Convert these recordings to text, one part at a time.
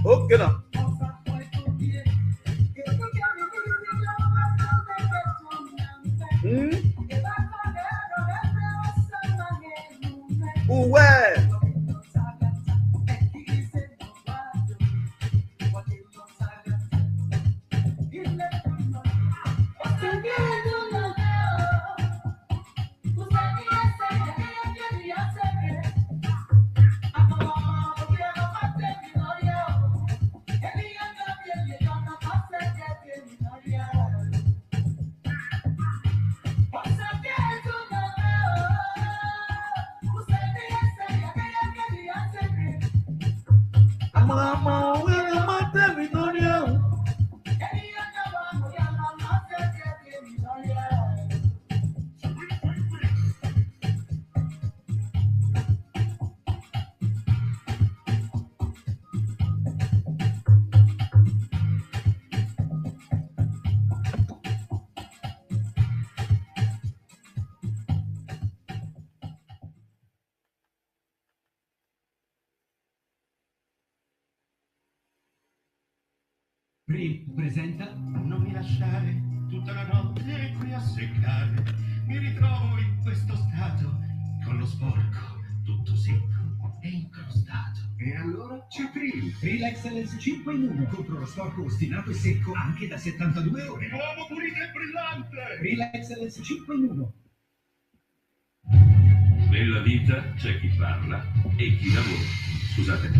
Okay now. Where? Presenta non mi lasciare tutta la notte qui a seccare, mi ritrovo in questo stato con lo sporco tutto secco e incrostato. E allora c'è Pril Excellence 5 in 1 contro lo sporco ostinato e secco anche da 72 ore. Nuovo pulito e brillante. Pril Excellence 5 in 1. Nella vita c'è chi parla e chi lavora. Scusate.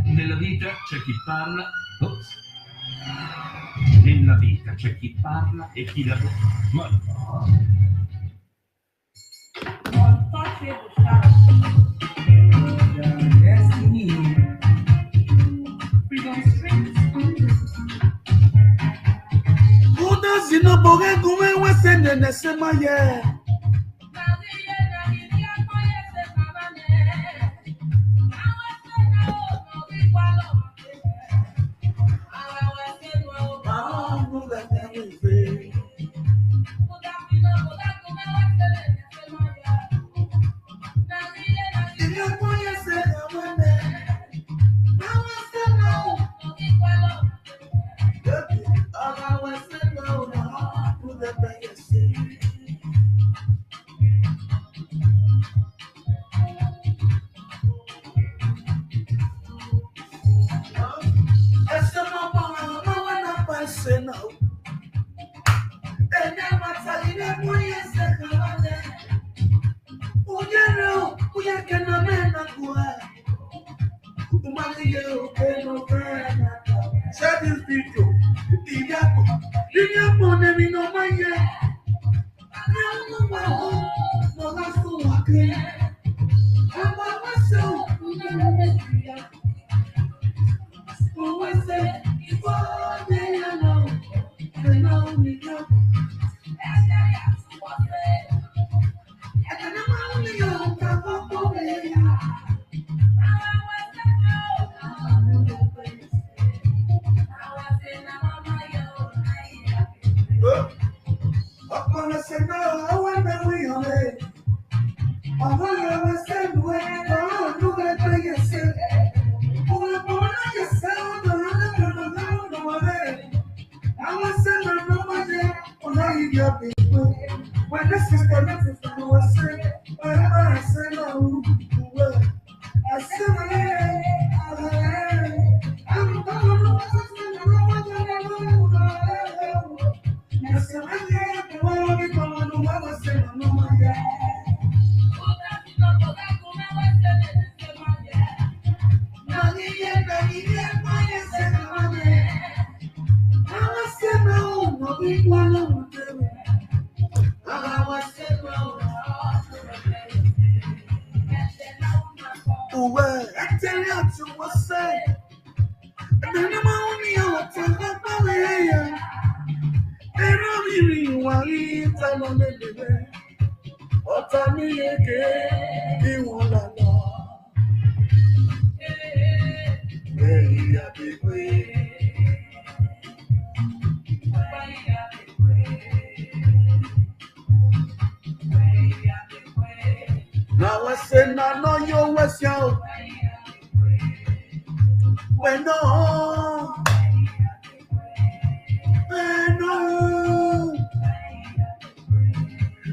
Nella vita c'è chi parla. Ops. Nella vita c'è chi parla e chi lavora. Ma Now I say, no, no, you was young. When no,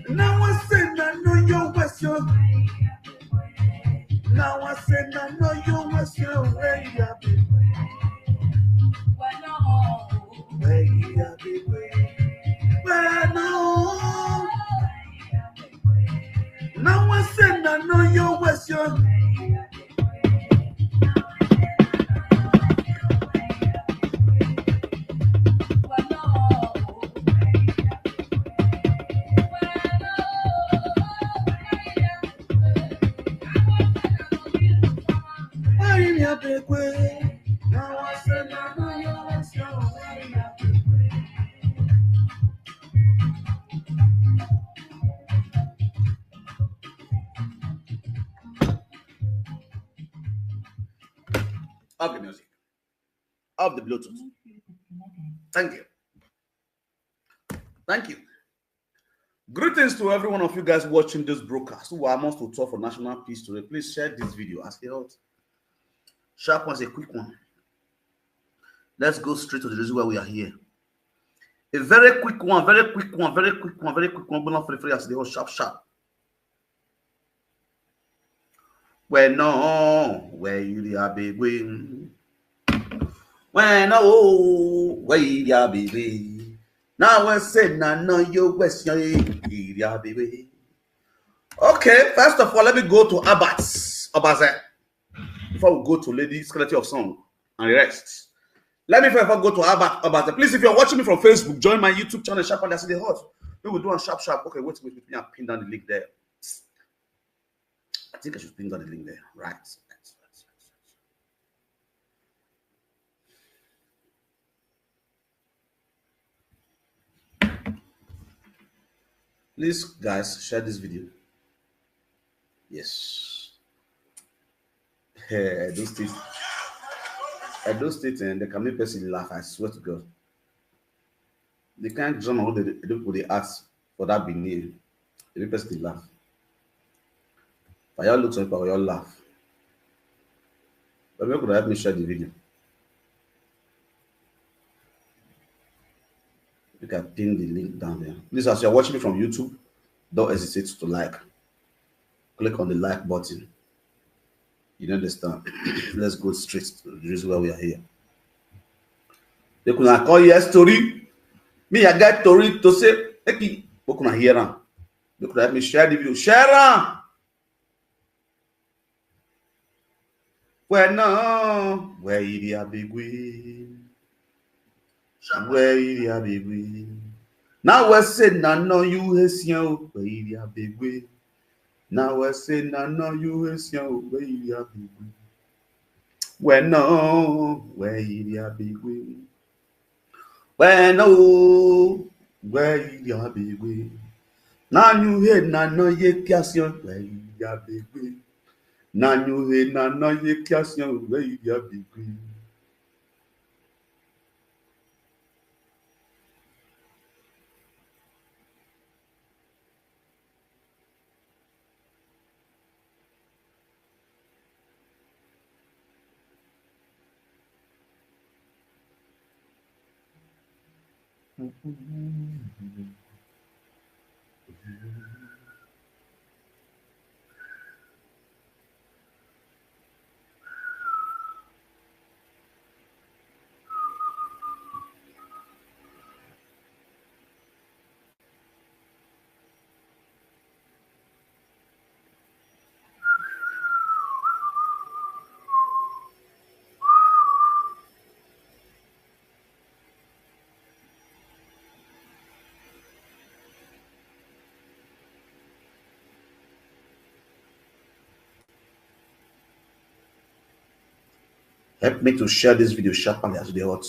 now I say, no, no, you was young. Now I say, no, no, you was young. Where you be? Where you be? Where no? Now I say, no, no, you was young. Of the music, of the Bluetooth. Thank you. Thank you. Greetings to every one of you guys watching this broadcast who are amongst to talk for national peace today. Please share this video as well. Sharp one's a quick one. Let's go straight to the reason why we are here. A very quick one, very quick one, very quick one, very quick one. But not free as the whole sharp. When no, where you are baby. When no, where you are baby. Now I said, no, you question, baby. Okay, first of all, let me go to Abaze before we go to Lady Skeleton of Song and the rest. Let me first go to Abaze. Please, if you're watching me from Facebook, join my YouTube channel, Sharp and I see the hot. We will do on sharp. Okay, wait, me. I pin down the link there. I think I should pin down the link there. Right. Please, guys, share this video. Yes. Those states and they can make person laugh. I swear to God. They can't drum all the ask for that being near. They make person laugh. But y'all look for y'all laugh. But maybe could help me share the video. You can pin the link down there. Please, as you're watching me from YouTube, don't hesitate to like. Click on the like button. You understand? Let's go straight to the reason why we are here. They could call you story. Me, I got story to say, Becky, we could hear them. They could help me share the video. Share them. Well, no, where you are big way. Where you are big way. Now I said, no, you is young. Where you are big way. Now I say, no, you is young. Where you are big way. Well, no, where you are big way. Well, no, where you are big way. Now you hear, no, you can't where you are big way. Now you hear, no, you can't where you are big way. Help me to share this video sharply as the hot.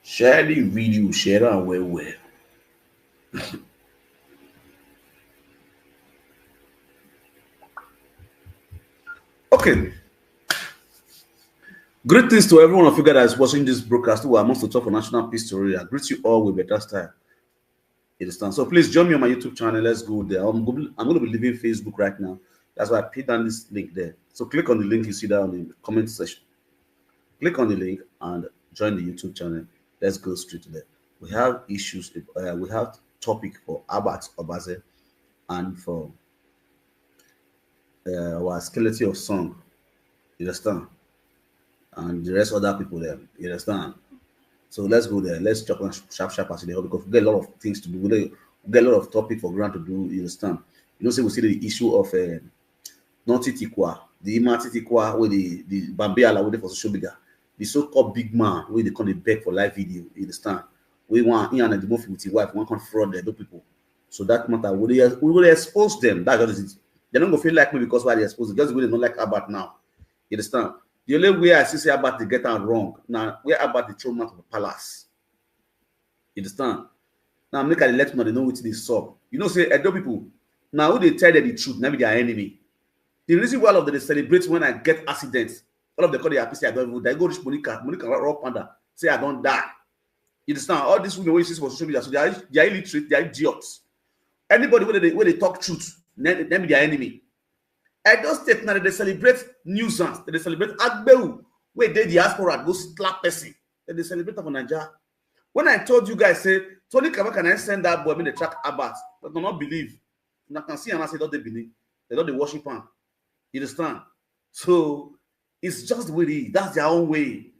Share the video, share it well. Okay. Greetings to everyone of you guys that is watching this broadcast who are amongst the top of National Peace Story. I greet you all with better style. You understand? So please join me on my YouTube channel. Let's go there. I'm going to be leaving Facebook right now. That's why I put down this link there. So click on the link you see there on the comment section. Click on the link and join the YouTube channel. Let's go straight to there. We have issues. We have topic for Abat Obaze and for our skeleton of song. You understand? And the rest of other people there. You understand? So let's go there. Let's chop on sharp as they because we get a lot of things to do. We get a lot of topic for grant to do. You understand? You know, say we see the issue of not titikwa, the titikwa with the Bambiala with for social media, the so-called big man where they come to beg for live video. You understand? We want and the movie with your wife, one can fraud the other people. So that matter we will expose them. That's just it. They're not gonna feel like me because why they expose it. Just because they don't like Abat now. You understand? The only way I see about the get out wrong now, where about the trauma of the palace. You understand? Now make a let me know what they saw. You know, say Edo people now they tell them the truth, now be their enemy. The reason why all of them they celebrate when I get accidents, all of them call the happy say I don't even die. Go reach Monica raw panda, say I don't die. You understand? All this women see for social media, so they are illiterate, they are idiots. Anybody where they talk truth, then be their enemy. At those states now they celebrate nuisance, they celebrate Agbeu, where they diaspora go slap person, they celebrate for Nigeria. When I told you guys, say, Tony Kaba can I send that boy in the track Abat, but do not believe. You can see and I say, don't they believe? They don't they worship him. You understand? So it's just the way it is. That's their own way.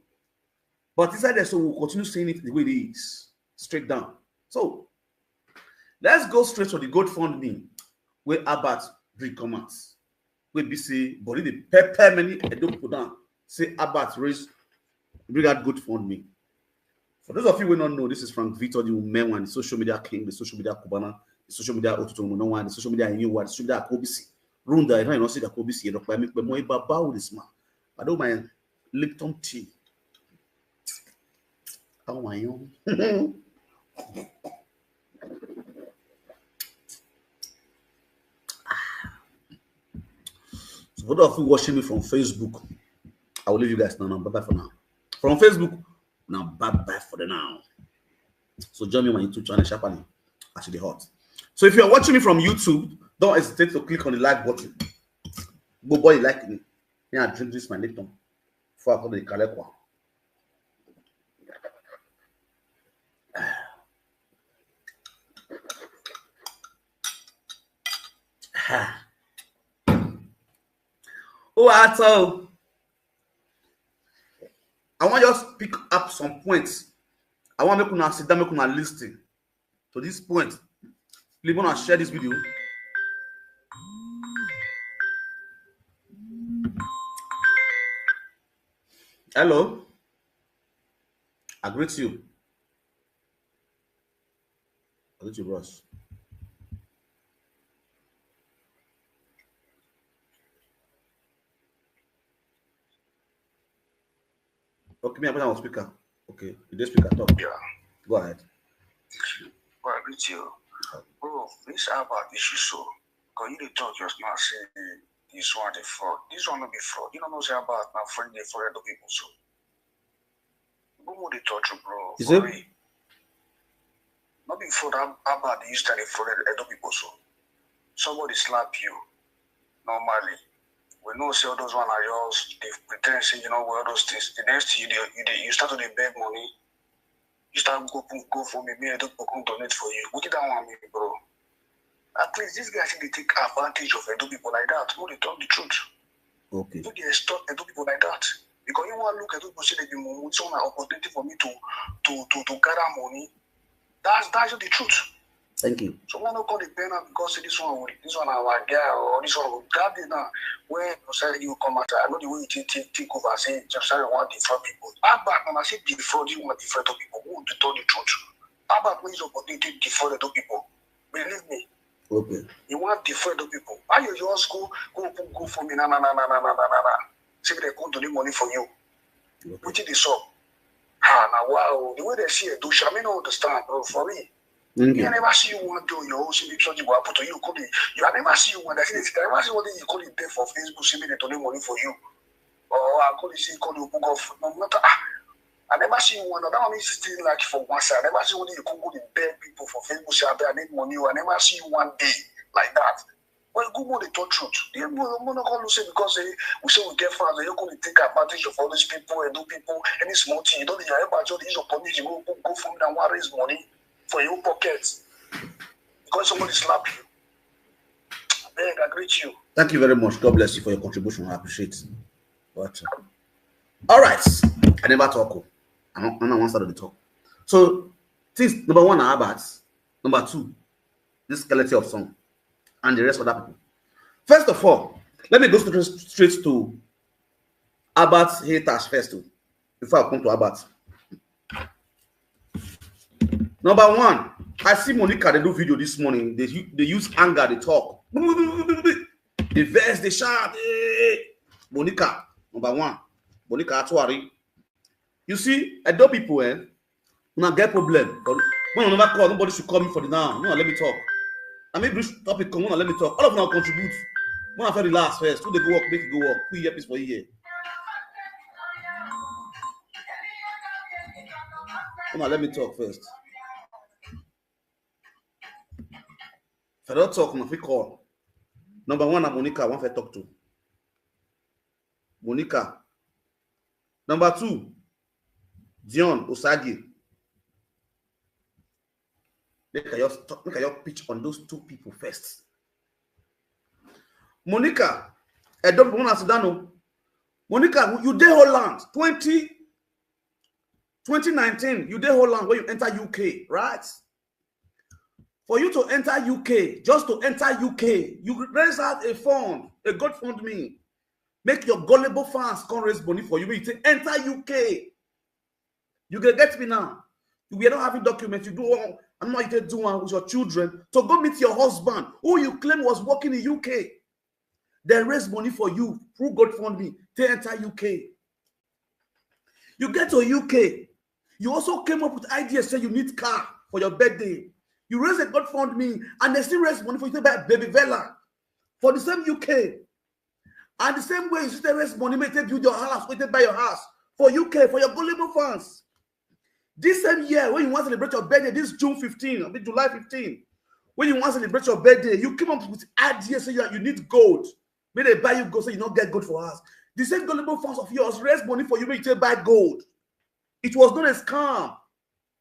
But inside there, so we'll continue saying it the way it is, straight down. So let's go straight to the GoFundMe where Abat bring comments. We be say, body the pepper many don't put down. Say Abat raise bring out GoFundMe. For those of you who don't know, this is Frank Victor, the Umenwan, the social media king, the social media Kubana, the social media Ototomo, the social media Iye-eki, the social media Kobisi. Runda, I don't see the Kobisi, but I make my baba this man. I don't mind Lipton tea. How are you? So for those of you watching me from Facebook, I will leave you guys now. Bye-bye for now. From Facebook, now bye-bye for the now. So join me on my YouTube channel, sharply. Actually hot. So if you are watching me from YouTube, don't hesitate to click on the like button. Go boy, like me. Yeah, I drink this my Lipton before I go to the Kalekwa. Oh, I want to just pick up some points. I want to make you sit down, make you listen to this point. Please want to share this video. Hello. I greet you. I greet you, bros. Okay, me I put on speaker. Okay, you did speaker talk. Yeah. Go ahead. Well, I greet you. Bro, this about issue so. Because you talk just now say this one the fraud. This one will be fraud. You don't know say about now friend they for other people so. Who would they touch you, bro? Is for it? real. Not be fraud about the Easter they for other people so. Somebody slap you normally. We know say all those one are yours. They pretend say you know where those things. The next thing you start to beg money. You start go for me. Me I don't come donate for you. What did that want me, bro? At least these guys they take advantage of Edo people like that. No, they tell the truth. Okay. No, they extort Edo people like that. Because you want to look at Edo people say they be money. It's an opportunity for me to gather money. That's just the truth. Thank you. So why not call the pen out because this one our guy or this one that day now when you come out, I know the way you take over say just want different people. About when I say defraud, you want different people who to tell the truth. About when is opportunity to defraud the people. Believe me. Okay. You want different people. Why you just go for me? See they go donate money for you. Okay. Which is the sub. Now wow, the way they see it, do I mean understand, bro? For me. Okay. I never see you want to do your own signature. You want to you could you I never see you want I never see what you call it there for Facebook, see me they donate money for you. Or I call it see call you book off no matter. I never see you one. That one is still like for one side. I never see when you come go to beg people for Facebook say I need money. I never see you one day like that. Well, Google the talk truth. They not going to say because we say we get fans, they're going to take advantage of all these people and do people any small thing. You don't need your budget. Use your opportunity. Go from them and raise money for your pockets because somebody slap you. I beg, I greet you. Thank you very much. God bless you for your contribution. I appreciate it. But all right, I never talk. I'm on one side of the talk. So, things number one are Abats. Number two, this quality of song, and the rest of other people. First of all, let me go straight to Abats haters first, before I come to Abats. Number one, I see Monica, they do video this morning. They use anger, they talk. They verse, they shout. Hey. Monica, number one. Monica Atuari. You see, I know people, when I get problem. But when I never call, nobody should call me for the now. No, let me talk. I mean, this topic come on, let me talk. All of them will contribute. When I feel relax first, who they go work, make it go work. Who hear peace for year. Come on, let me talk first. If I don't talk, I'm going to call. Number one, I'm Monica, I want to talk to. Monica. Number two, Dion Osagi. Make a pitch on those two people first. Monica, I don't want to know. Monica, you did Holland 2019. You did Holland when you enter UK, right? For you to enter UK, just to enter UK, you raise out a fund, a GoFundMe. Make your gullible fans come raise money for you. You say, enter UK. You can get me now. We are not having documents. You do. I'm not even doing with your children. So go meet your husband, who you claim was working in UK. They raise money for you through GoFundMe to enter UK. You get to UK. You also came up with ideas say you need car for your birthday. You raise a GoFundMe and they still raise money for you to buy baby Vela for the same UK. And the same way you still raise money, may take you your house, may take buy your house for UK, for your gullible fans. This same year, when you want to celebrate your birthday, this June 15, I mean July 15, when you want to celebrate your birthday, you came up with ideas saying you need gold. May they buy you gold so you don't get gold for us. The same gullible fans of yours raise money for you, may you take buy gold. It was not a scam.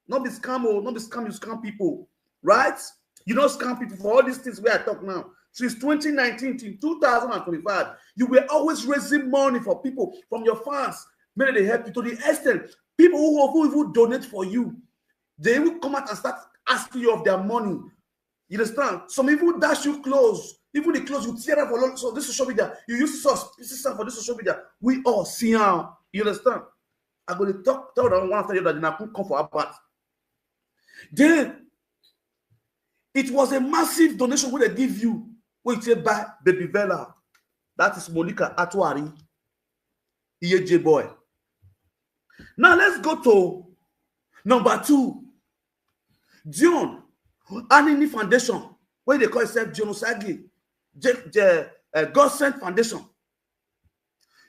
Not be scam, or not be scam, you scam people. Right? You don't scam people for all these things where I talk now. Since 2019 to 2025, you were always raising money for people from your fans. Maybe they help you to the extent people who even donate for you, they will come out and start asking you of their money. You understand? Some even dash you clothes. Even the clothes you tear up for so this social media. You use to for this social media. We all see how. You understand? I'm going to tell them one after the other that I could come for a part. Then it was a massive donation where they give you. When you say buy baby Vela. That is Monica Atuari. Ajebor. Now let's go to number two. Dion Anini Foundation, where they call itself Dion Osagi, God Sent Foundation.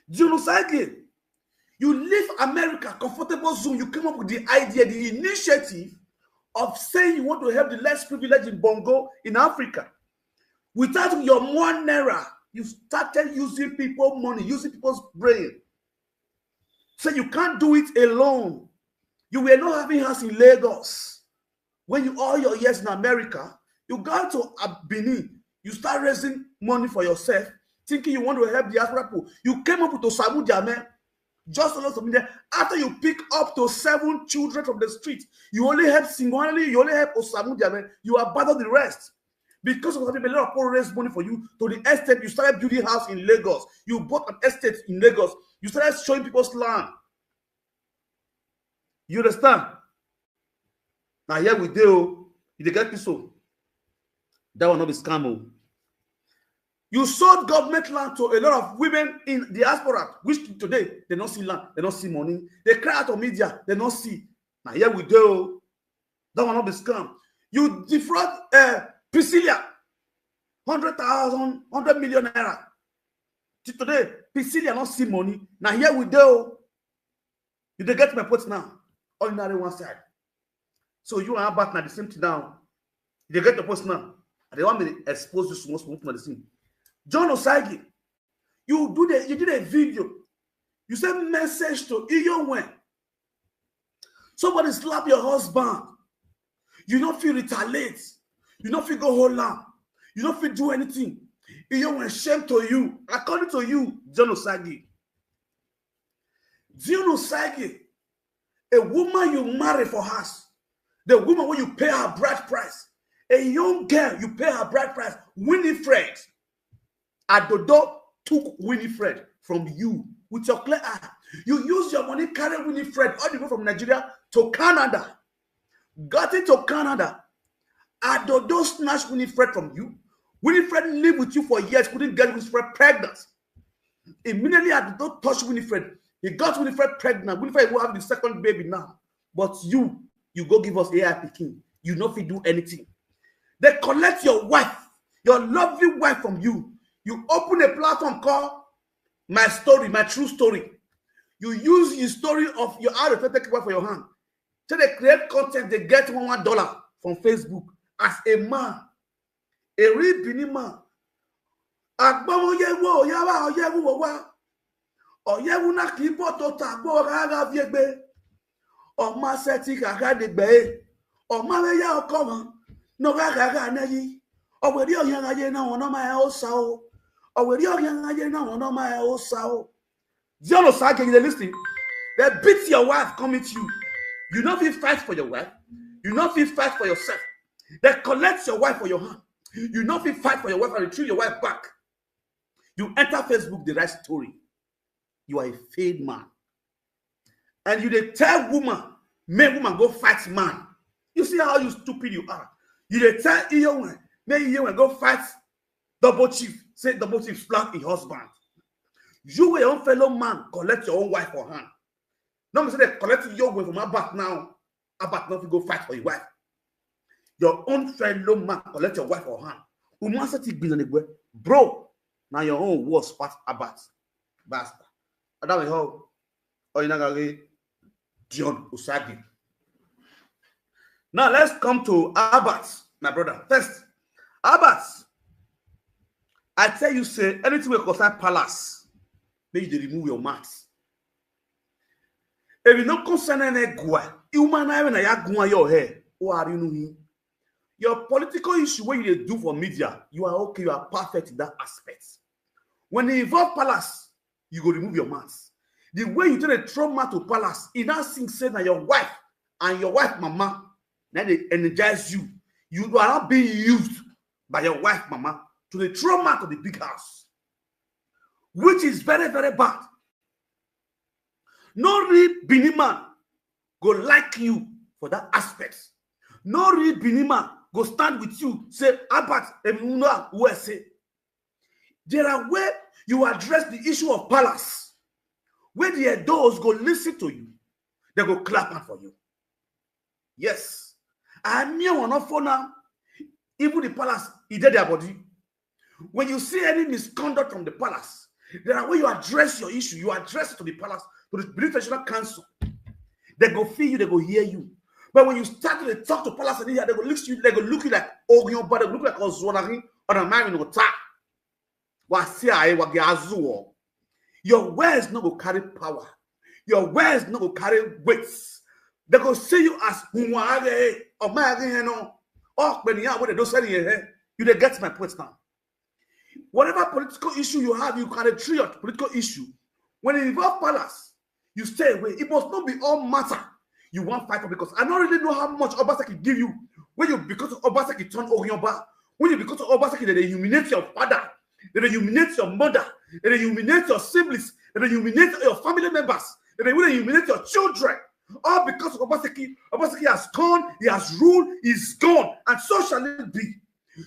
Dion Osagi, you leave America, comfortable zone. You came up with the idea, the initiative of saying you want to help the less privileged in Bongo in Africa. Without your one naira, you started using people's money, using people's brain. So you can't do it alone. You were not having house in Lagos. When you all your years in America, you got to Benin. You start raising money for yourself, thinking you want to help the African people. You came up with Osamu Jame, just a lot of media. After you pick up to 7 children from the street, you only help single-handedly, you only help Osamu Jame, you abandon the rest. Because of having a lot of people raise money for you, to the estate, you started building house in Lagos. You bought an estate in Lagos. You started showing people's land. You understand? Now here we do. You get this so. That will not be scam. You sold government land to a lot of women in the diaspora, which today they don't see land, they don't see money. They cry out on media, they don't see. Now here we go. That will not be scam. You defraud Priscilla, 100,000, 100 million naira. Today, Priscilla not see money. Now here we go. You dey get my point now. Ordinary one side. So you and Albert now the same thing now. You dey get the post now. And they want me to expose you to most people the scene. John Osagi, you did a video. You send message to Umenwan. Somebody slap your husband. You don't feel retaliate. You don't feel go hold on. You don't feel do anything. Umenwan shame to you. According to you, John Osagi. John Osagi, a woman you marry for house. The woman when you pay her bride price. A young girl, you pay her bride price. Winifred. Adodo took Winifred from you with your clear eye. You use your money, carry Winifred all the way from Nigeria to Canada. Got it to Canada. Adodo snatched Winifred from you. Winifred lived with you for years, couldn't get Winifred pregnant. Immediately Adodo touched Winifred. He got Winifred pregnant. Winifred will have the second baby now. But you go give us iye-eki. You know if you do anything. They collect your wife, your lovely wife from you. You open a platform called My Story, My True Story. You use the story of your take wife for your hand. So they create content, they get $1 from Facebook as a man, a real Benin man. Listening. They beat your wife coming to you. You not feel fight for your wife. You not feel fight for yourself. They collect your wife for your hand. You not feel fight for your wife and retrieve your wife back. You enter Facebook, the right story. You are a failed man. And you they tell woman, make woman go fight man. You see how you stupid you are. You they tell Umenwan, make Umenwan go fight double chief. Say double chief slap his husband. You your own fellow man collect your own wife for hand. Now say they collect your wife from Abat now. Abat not go fight for your wife. Your own fellow man collect your wife for hand. Bro, now your own was past Abat. Basta. That is how Oyinagari John Osagi. Now let's come to Abat, my brother. First, Abat. I tell you, say anything we concern palace, make you remove your mask. If you don't concern any gua, you man even a gua your hair. Who are you know? Your political issue, what you do for media, you are okay, you are perfect in that aspect. When you involve palace, you go remove your mask. The way you turn a trauma to palace, it now seems say that your wife and your wife mama, now they energize you. You are not being used by your wife mama to the trauma to the big house, which is very, very bad. No real Benin man go like you for that aspect. No real Benin man go stand with you, say, Abat, USA. There are where you address the issue of palace, where the adults go listen to you, they go clap for you. Yes. I'm here on a phone now. Even the palace, he did their body. When you see any misconduct from the palace, there are where you address your issue. You address it to the palace, to the British National Council. They go feel you, they go hear you. But when you start to talk to palace and they go look you, they go look you like your body, look like Ozwanari or a man in Ota. Your words not go carry power. Your words not go carry weights. They go see you as Humare or Marino or Benia, what they don't say here. You they get my point now. Whatever political issue you have, you can treat your political issue. When it involves palace, you stay away. It must not be all matter you want fight for, because I don't really know how much Obaseki give you when you, because of Obaseki turn Orionba, when you, because of Obaseki they humiliate your father, they humiliate your mother, they humiliate your siblings, they humiliate your family members, they will humiliate your children. All because of Obaseki. Obaseki has gone, he has ruled, he's gone, and so shall it be.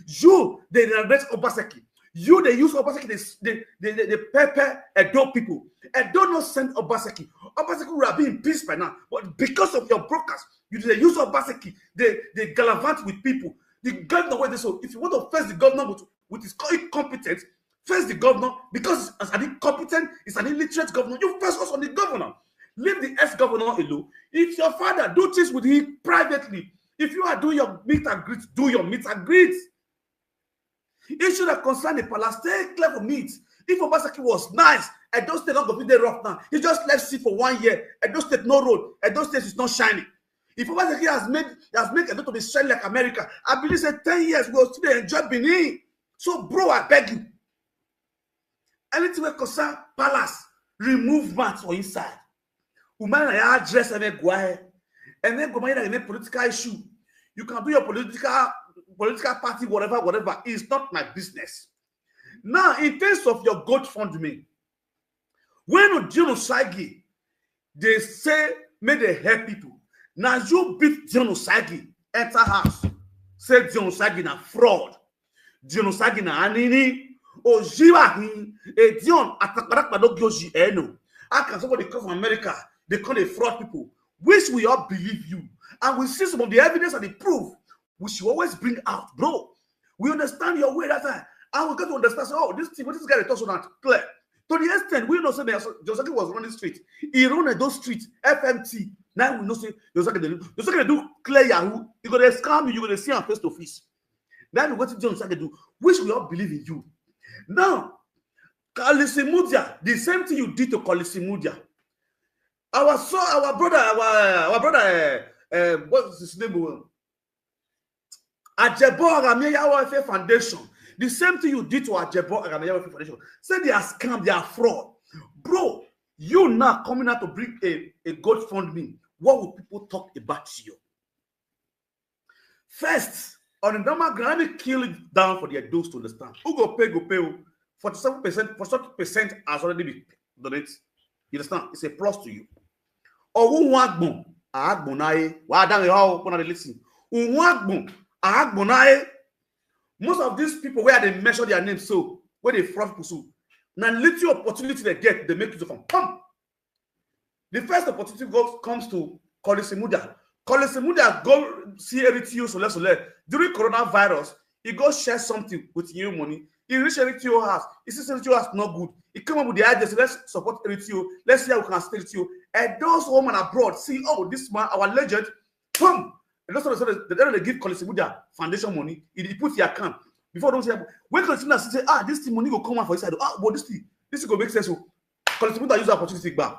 You, they renovate Obaseki. You, they use Obaseki, they pepper Edo people. Edo not send Obaseki. Obaseki would have been in peace by now. But because of your brokers, they use Obaseki. They gallivant with people. The governor, where they so if you want to face the governor with his incompetence, face the governor because as an incompetent, it's an illiterate governor. You face us on the governor. Leave the ex-governor alone. If your father do things with him privately, if you are doing your meet and greet, do your meet and greet. It should have concerned the palace. Stay clear for meet. If Obaseki was nice, Edo State not going to be there rough now. He just left sea for 1 year. Edo State no road. Edo State is not shining. If Obaseki has made Edo to be shining like America, I believe say 10 years we'll still enjoy Benin. So, bro, I beg you. Anything that concern palace, remove mats for inside. Woman, I address and then go in a political issue. You can do your political party, whatever. It's not my business. Now, in terms of your GoFundMe, when Genocide, they say may they help people. Now you beat Genocide, enter house, say Genocide na fraud, Genocide na anini. Oh, Jiwahi, a Dion Atakarak Madogyoji Eno. I can somebody come from America, they call they fraud people. Which we all believe you. And we see some of the evidence and the proof, we should always bring out, bro. We understand your way that time. And we got to understand, so, oh, this thing, what this guy talks about clear. To the extent, we know say Josaki was running street. He run those streets, FMT. Now we know say Josaki do clear Yahoo. You gonna scam you, you're gonna see him face to face. Then we go to Josaki do, which we all believe in you. Now, Kalisimudia, the same thing you did to Kalisimudia. Our brother, what's his name? Ajebor Ameyawa Foundation. The same thing you did to Ajebor Ameyawa Foundation. Say they are scam, they are fraud. Bro, you now coming out to bring a GoFundMe. What will people talk about you? First, on the normal ground, let me kill it down for their dose to understand. Who go pay? 47% has already been donated. You understand? It's a plus to you. Or who want boom? Agbonaye. Why don't you how listen? Who want boom? Agbonaye. Most of these people where they measure their names, so where they fraud pursue. Now, little opportunity they get, they make use of them. Come. The first opportunity comes to Kolisimudia. Kolisimudia go see Eritio Sole. During coronavirus, he go share something with new money. He reach Eritio house. He sees Eritio house not good. He come up with the idea, so let's support Eritio. Let's see how we can stay Eritio. And those women abroad see, oh, this man, our legend, boom. And also they give Kolisimudia foundation money. He put the account. Before don't say, when Kolisimudia say, this thing money go come out for inside. But this thing go make sense. So Kolisimudia use the opportunity back.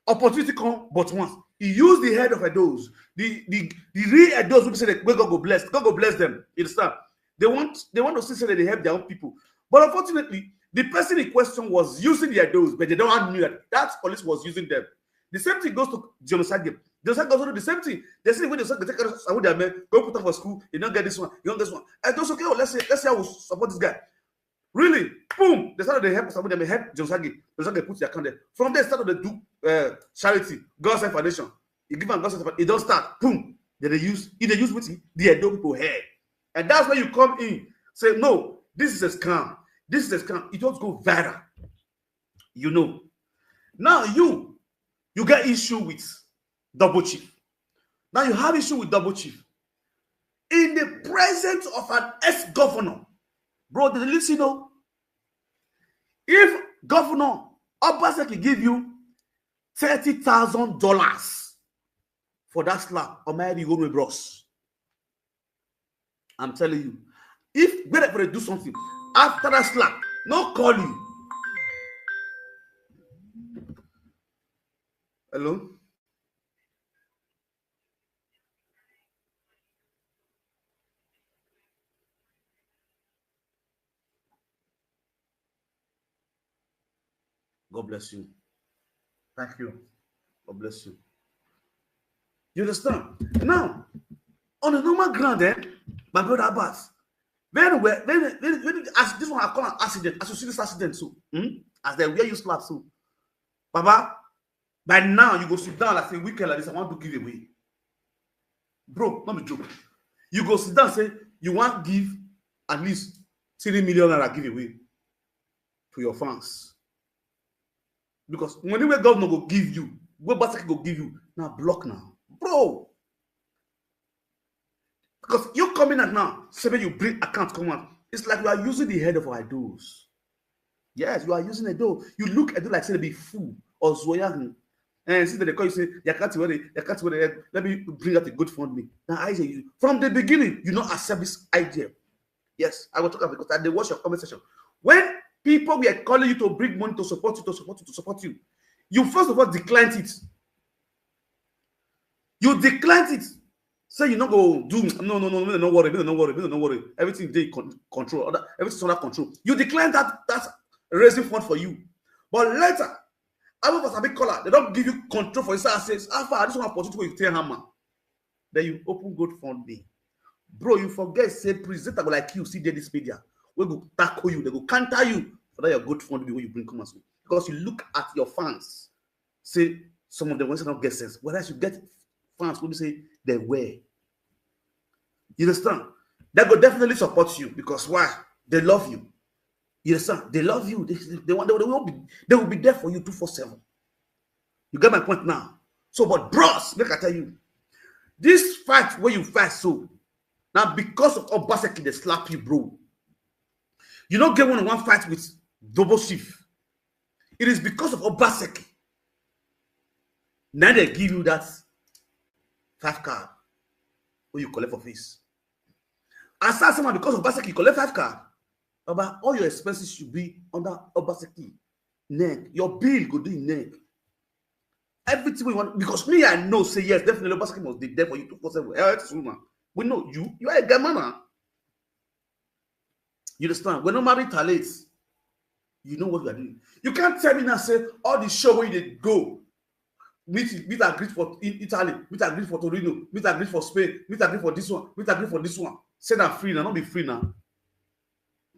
Opportunity come but once. He used the head of Edos. The real Edos will say that God go bless. God go bless them. You understand? They want to see that they help their own people. But unfortunately, the person in question was using the Edos, but they don't know that police was using them. The same thing goes to Genocide. Genocide goes to the same thing. They say when they take their men, go put them for school, you don't get this one, you don't get this one. And those okay, let's say I will support this guy. Really, boom! They started to help somebody. They help Genocide. Genocide put their account there. From there, started to do charity, God's Foundation. You give them God's Foundation. It don't start. Boom! They use with the Edo people hair, and that's where you come in. Say no, this is a scam. This is a scam. It just go viral. You know. Now you get issue with Double Chief. Now you have issue with Double Chief in the presence of an ex-governor. Bro, did you listen? If Governor Obaseki give you $30,000 for that slap, or maybe you go with bros. I'm telling you, if whenever they do something after that slap, no call you. Hello? God bless you. Thank you. God bless you. You understand? Now, on the normal ground, my brother Abbas, when as this one I call an accident, as you see this accident, so as they wear you slap, so Baba, by now you go sit down like say weekend like this. I want to give away, bro. Not be joke. You go sit down, say you want to give at least 3 million naira give away to your fans. Because whenever governor go give you, what Basaki go give you, now block now. Bro. Because you coming out now, say when you bring account come out, it's like you are using the head of our idols. Yes, you are using a dough. You look at it like say they be fool or zoyang. And see that they call you say, you can't let me bring out a good fund me. Now I say from the beginning, you not accept this idea. Yes, I will talk about because I watch your comment section. When people were calling you to bring money to support you, you first of all declined it. You declined it. Say you not go do no worry. Everything they control, everything's under control. You declined that's raising fund for you. But later, I was a big caller. They don't give you control for yourself. Says, I just want to opportunity where you tell hammer. Then you open good funding. Bro, you forget, say, presenter like you, see this media. We go tackle you, they go counter you for that your good funding when you bring commerce. Because you look at your fans, say, some of them will not get sense. Whereas you get fans who say they were. You understand? They will definitely support you because why? They love you. You understand? They love you. They will be there for you 247. You get my point now. So, but bros, make I tell you, this fight where you fight so now because of Obaseki, they slap you, bro. You don't get one fight with double shift. It is because of Obaseki. Now they give you that 5 card where you collect for fees. As someone because of Obaseki, you collect 5 card. But all your expenses should be under Obaseki neck. Your bill go do in neck. Everything we want, because me, I know, say yes, definitely Obaseki must be there for you 247. We know you are a gamma. You understand? When nobody talates, you know what you are doing. You can't tell me now, say, all the show where you go, meet agree for Italy, meet agree for Torino, meet agree for Spain, meet agree for this one, meet agree for this one. Say that free now, not be free now.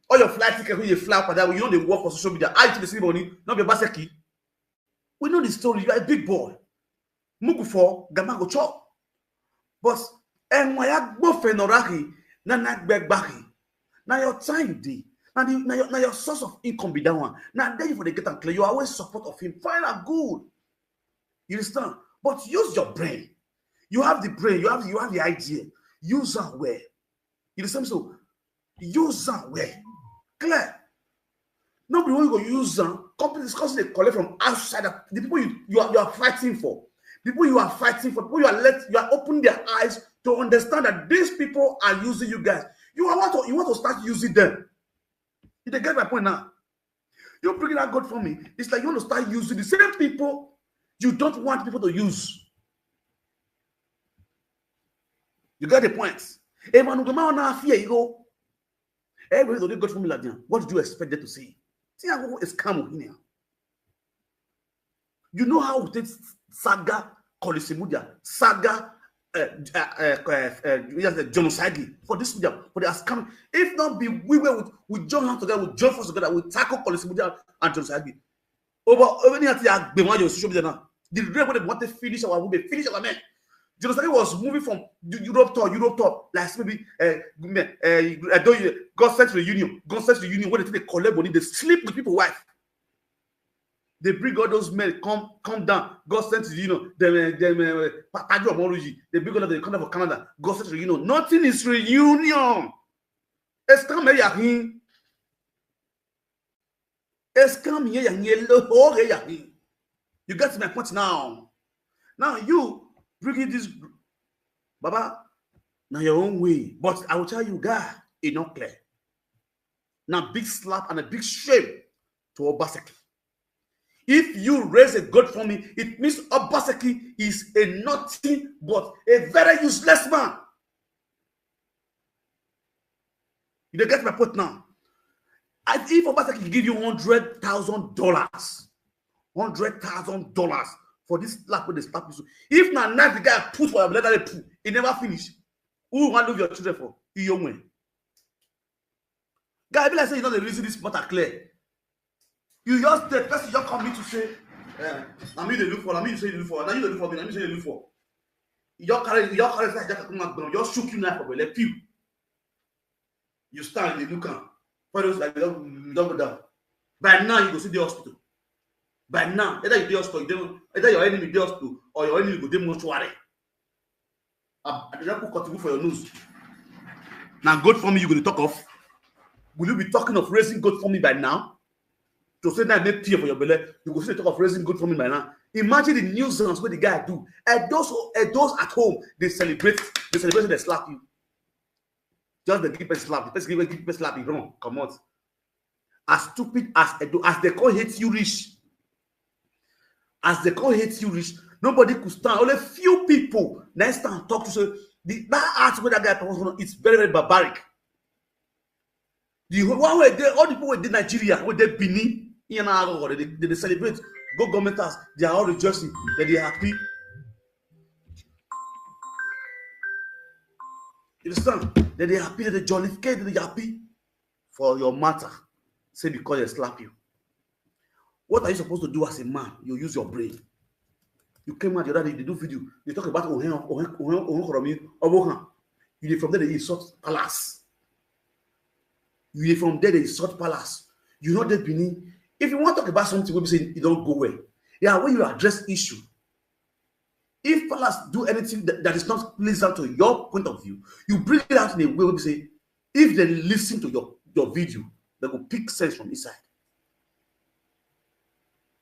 All your flight tickets when you fly for that, you know they work for social media. I to the city money, not be Baseki. We know the story. You are a big boy. Mugu for Gamma go chop. But and why I go fenoraki na beg baki. Now your time day. Now your source of income be that one. Now then you for the get and clear. You always support of him. Fine and good. You understand? But use your brain. You have the brain. You have the idea. Use that way. You understand? So use that way. Clear. Nobody will go use them. Companies constantly collect from outside. The people you are fighting for. People you are fighting for. People you are opening their eyes to understand that these people are using you guys. You want to start using them. You get my point now. You're bringing that God for me. It's like you want to start using the same people you don't want people to use. You get the point. Hey man, you go. Everybody don't God for me like that. What did you expect them to say? See how it's come here. You know how we take saga Kolisimudia, saga genocide for this media, for the scam. If not be we join hands together, we join forces together, we tackle Kolisimudia and genocide. Over any of the social media now. The rate when they want to finish our women, finish our men. Genocide was moving from Europe top, like maybe God sent to the union, when they collect money, they sleep with people's wife. They bring all those men, come down. God sent to the union, they bring all of the country for Canada. God sent to the union. Nothing is reunion. It's come here. You get my point now. Now you bring this, Baba, now your own way. But I will tell you, God, it's not clear. Now, big slap and a big shame to Obaseki. If you raise a God for me, it means Obaseki is a nothing but a very useless man. You don't get my point now. As if Obaseki give you $100,000 for this slap with the slap issue. If now the guy put for your letter, it never finish. Who want to lose your children for? You win. Guy, be like say you know the reason this matter clear. You just the person just come me to say, I mean they look for, I mean you say you look for, now you look for me, I mean say you look for. You carry just shook you knife for let you. You stand, you look at. For those like don't go down. By now, you go see the hospital. By now, either you do hospital, either your enemy do hospital, or your enemy go do mortuary. I don't put cotton for your nose. Now, goat for me, you're going to talk of. Will you be talking of raising goat for me by now? To say that make tear for your belly, you go see the talk of raising goat for me by now. Imagine the nuisance what the guy do. And those at home, they celebrate, they slap you. Just the keep a slap. The person keep a slap, you wrong. Come out. As stupid as they call hate you rich. As they call hate you rich, nobody could stand. Only few people next time talk to say that art where that guy performs, it's very, very barbaric. The one way all the people in Nigeria, where they Benin, they celebrate. Go governmenters, they are all rejoicing, that they are happy. You understand? That they are happy, that they jollificate, that they are happy for your matter. Say because they slap you. What are you supposed to do as a man? You use your brain. You came out the other day, they do video. They talk about you from there they insult palace. You from there they insult palace. You know that Benin. If you want to talk about something, we say it don't go well. Yeah, when you address issue. If palace do anything that is not pleasant to your point of view, you bring it out in a way where we say, if they listen to your video, they will pick sense from inside.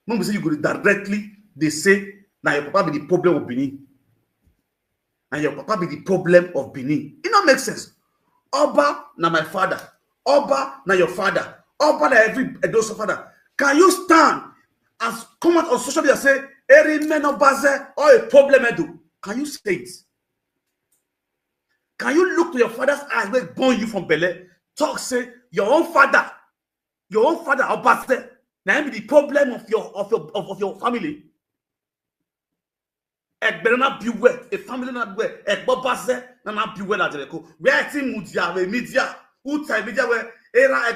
When we say you go directly, they say, now your papa be the problem of Benin. And your papa be the problem of Benin. It don't make sense. Oba, now my father. Oba, now your father. Oba, now every Edo's father. Can you stand and come out on social media and say, every man of Baze or a problem Edo? Can you say it? Can you look to your father's eyes when born you from Bele? Talk, say, your own father of Baze. Now be the problem of your family. Ekberena beware, a family not beware. Ekbobaze na beware na jereko. Where team media, who time media where era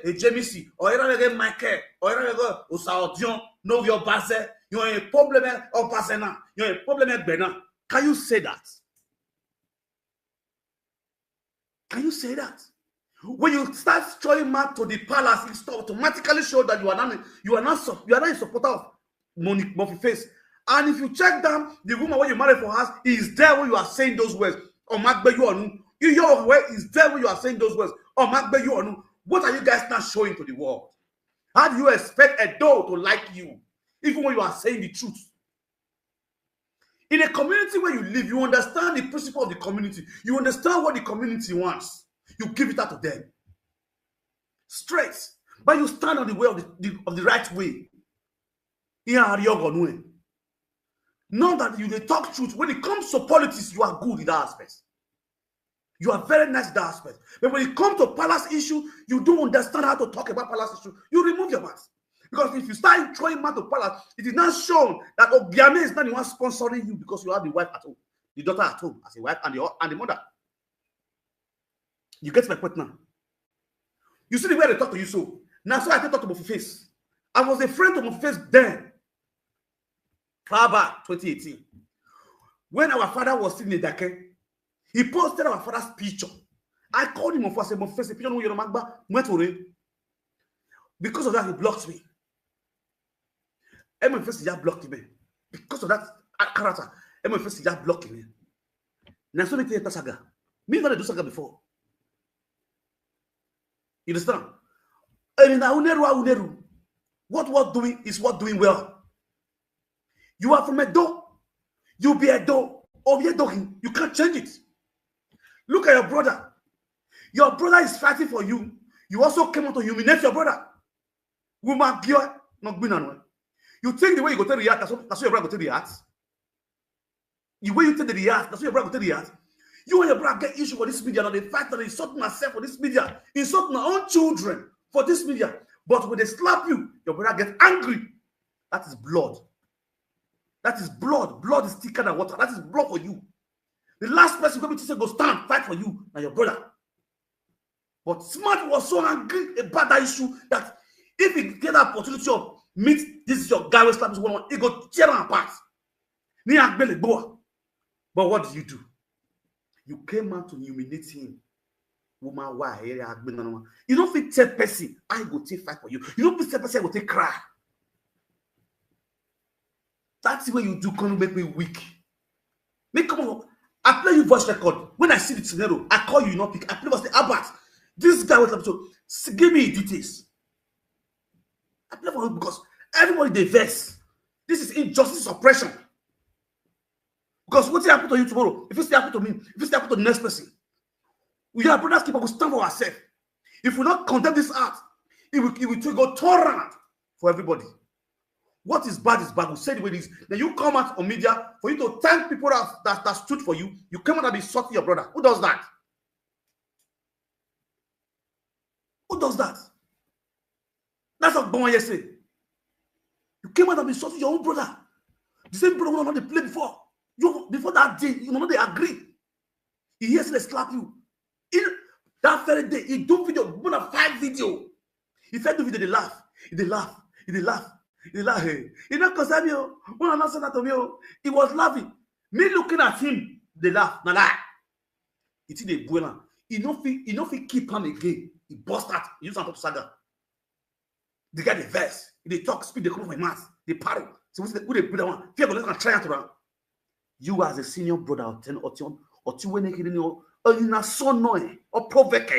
Jemisi or era Michael or era Osaodion know your base. You're a problem of Basena. You're a problem at Bena. Can you say that? Can you say that? When you start showing map to the palace, it automatically show that you are not a supporter of Murphy Face. And if you check down the woman where you married for us, he is there when you are saying those words. Or your way is there when you are saying those words. Or what are you guys not showing to the world? How do you expect a dog to like you, even when you are saying the truth? In a community where you live, you understand the principle of the community. You understand what the community wants. You give it out to them. Straight. But you stand on the way of the right way. Not that you talk truth. When it comes to politics, you are good in that aspect. You are very nice in that aspect. But when it comes to palace issue, you don't understand how to talk about palace issue. You remove your mouth. Because if you start throwing mouth to palace, it is not shown that Obiame is not the one sponsoring you because you have the wife at home, the daughter at home as a wife and the mother. You get my point now. You see the way they talk to you so. Now, so I can talk to Murphy Face. I was a friend to Murphy Face then. Far back, 2018. When our father was sitting in Dake, he posted our father's picture. I called him on first, Murphy Face, because of that, he blocked me. Murphy Face just blocked me. Because of that character, Murphy Face just blocked me. Now, so many things saga. Me never do saga before. You understand? What was doing is what doing well. You are from a door. You be a door. Or you're dogging. You can't change it. Look at your brother. Your brother is fighting for you. You also came out to humiliate your brother. Woman, you think the way you go to react, that's what your brother go to react. The way you take the react, that's what your brother go to react. You and your brother get issue for this media, and they fight and insult myself for this media, insult my own children for this media. But when they slap you, your brother gets angry. That is blood. That is blood. Blood is thicker than water. That is blood for you. The last person going to say go stand, fight for you, and your brother. But Smart was so angry about that issue that if he get the opportunity of meet this is your guy with slap his one, he go tear him apart. But what did you do? You came out to humiliate him. woman, why? You don't fit tell person, I go take fight for you. You don't fit tell person, I go take cry. That's the way you do, can make me weak. Make come on. I play you voice record. When I see the scenario, I call you not pick. I play voice Albert. This guy was up to give me details. I play for you because everybody they vex. This is injustice, oppression. Because what will happen to you tomorrow? If it still happen to me, if it still happen to the next person, we are brothers keeper will stand for ourselves. If we not condemn this act, it will go turn around for everybody. What is bad is bad. We say the way it is. Then you come out on media for you to thank people that stood for you. You come out and be insulting your brother. Who does that? Who does that? That's what Bowen say. You came out and be insulting your own brother. The same brother who not play before. Before that day, you know they agree. He hears they slap you. That very day, he do video, more than 5 video. If I do video, they laugh. They laugh. They laugh. He laugh. He not concern me. When I not say that to me, he was laughing. Me looking at him, they laugh. Now lie. It's in the buena. He no fit keep him again. He bust out. He use to saga. The guy the verse. They talk speed. They come off my mouth. They parry. So who they put that one? Fear go let try to run. You as a senior brother or two when you na son no or Provoke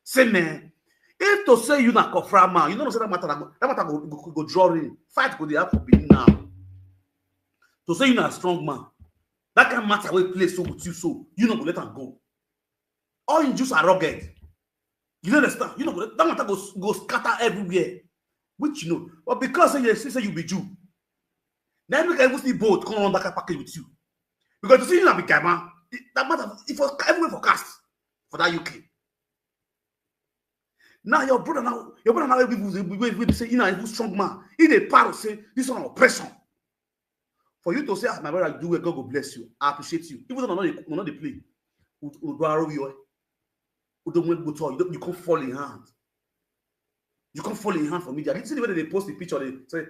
say man. If to say you na kofra man, you know say that matter go draw in. Fight go dey have to be now. To say you na strong man, that can matter where play so with you so you no go let am go. All you just are rugged. You understand? You know that matter go scatter everywhere, which you know. But because you say you be Jew, then we can even see both come on that package with you. Because to see you na be guy man, that matter if everywhere forecast for that UK. Now your brother now will say you know a strong man. He dey part say this one oppression. For you to say, my brother, do it, God will bless you. I appreciate you. Even though not the play, you can't fall in hand. You can't fall in hand for media. You see the way they post the picture, they say,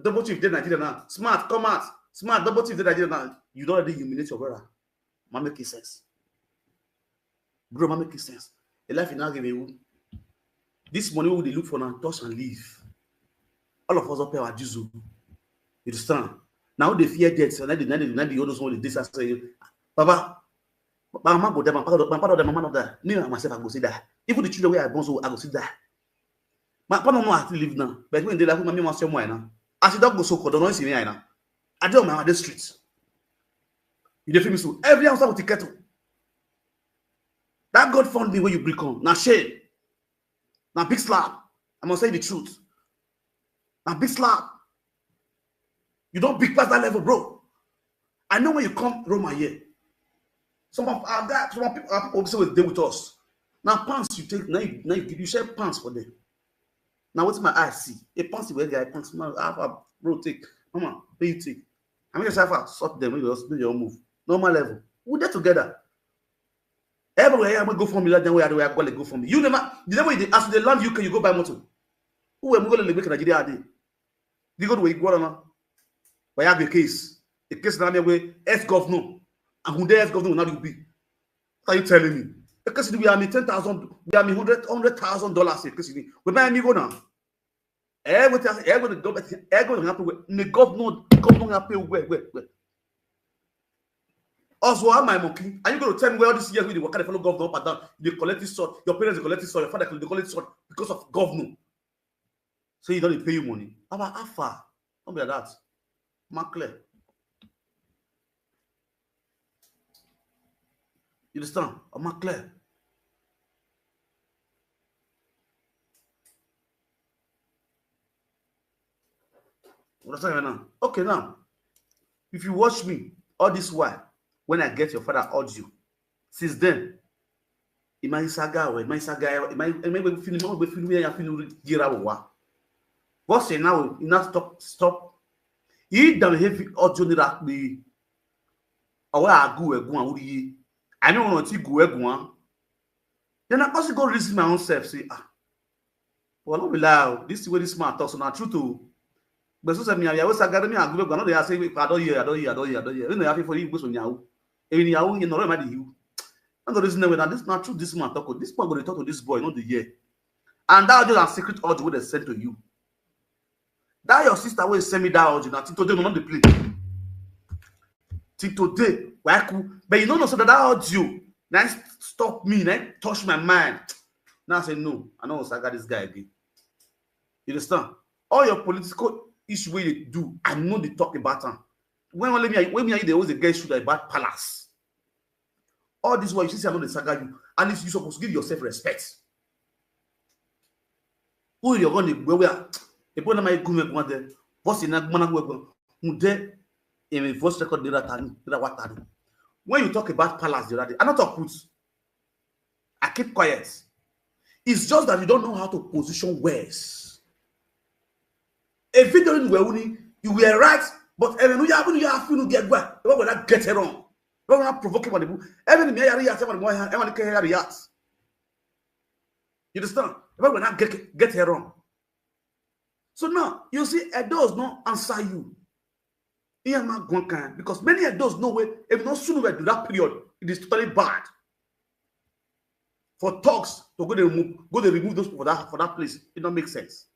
double chief did Nigeria now. Smart, come out. Smart, double chief did Nigeria now. You don't already humiliate your brother. Man, making sense. Bro, man, making sense. A life in Agebe, this money we look for now, touch and leave. All of us up here are Jizu. You understand? Now they fear death. So now the others want to say, Baba, Mama go there, my father, the mama of that. Me and myself, I go see that. Even the children where I born, so I go see that. My father know how to live now. But when they like, my mama say more now. I see that go so cold. Don't see me now. I do my the streets. You dey feel me so? Every house with the kettle. That God found me when you break on. Now shame. Now big slap. I must say the truth. Now big slap. You don't big past that level, bro. I know when you come Roma here. Some of our guys, some people also will deal with us. Now pants you take, now you share pants for them. Now what's my eye see? A pants where guy pants, bro take. Mama, where you take? I mean yourself sort them, you do your move. Normal level. We're there together. Everywhere I'm gonna go for me, like then where I gotta go for me. You never the way they ask the land UK, you go buy motor. Who am I gonna make Nigeria day? You go to where you go now. But I have a case now where ex-governor and who the ex-governor will not be. What are you telling me? Because we are me $10,000, we are me $100,000. We buy me go now. Everything the governor pay where. Also, I'm my monkey. Are you going to tell me where all this year we work at the fellow governor up and down? They collect this sort, your parents they collect this sort, your father they collect this sort because of governor. So you don't pay you money. How far? Don't be like that. Clear. You understand? I'm clear. What I'm saying now? Okay, now, if you watch me all this while, when I get your father audio, since then, what's say now? You not stop. He don't have audio that be. I don't want to go. Then I also go reason my own self. Say, well, not be loud. This is where this man talks. So not true too. But so me, I was agarring me. I go. No, they say, I don't hear. When they have for you, go so now. Even you know, you. And the reason that this not true, this man talk. This man going to talk to this boy, not the year. And that just a secret audio what they sent to you. That your sister will send me that audio. Now, today, no, not the play. Till today, why cool? But you don't know so that audio now stop me, now touch my mind. Now I say no, I know I got this guy again. You understand? All your political issue where you do, I know they talk about them. When me they always get shoot about palace. All this why you see I know they saga you, and if you supposed to give yourself respect. Who you're going to go where? The point of my good one there. What's in that man go? Who in a voice record the when you talk about palace the other day, I not talk put. I keep quiet. It's just that you don't know how to position words. A video in where you were right, but even you have to get where you will not get it wrong. You will not provoke anybody. Even me, I can react. You understand? You will not get it wrong. So now you see, it does not answer you. Because many of those know where if not soon do that period, it is totally bad. For talks to go to remove those people for that place, it don't make sense.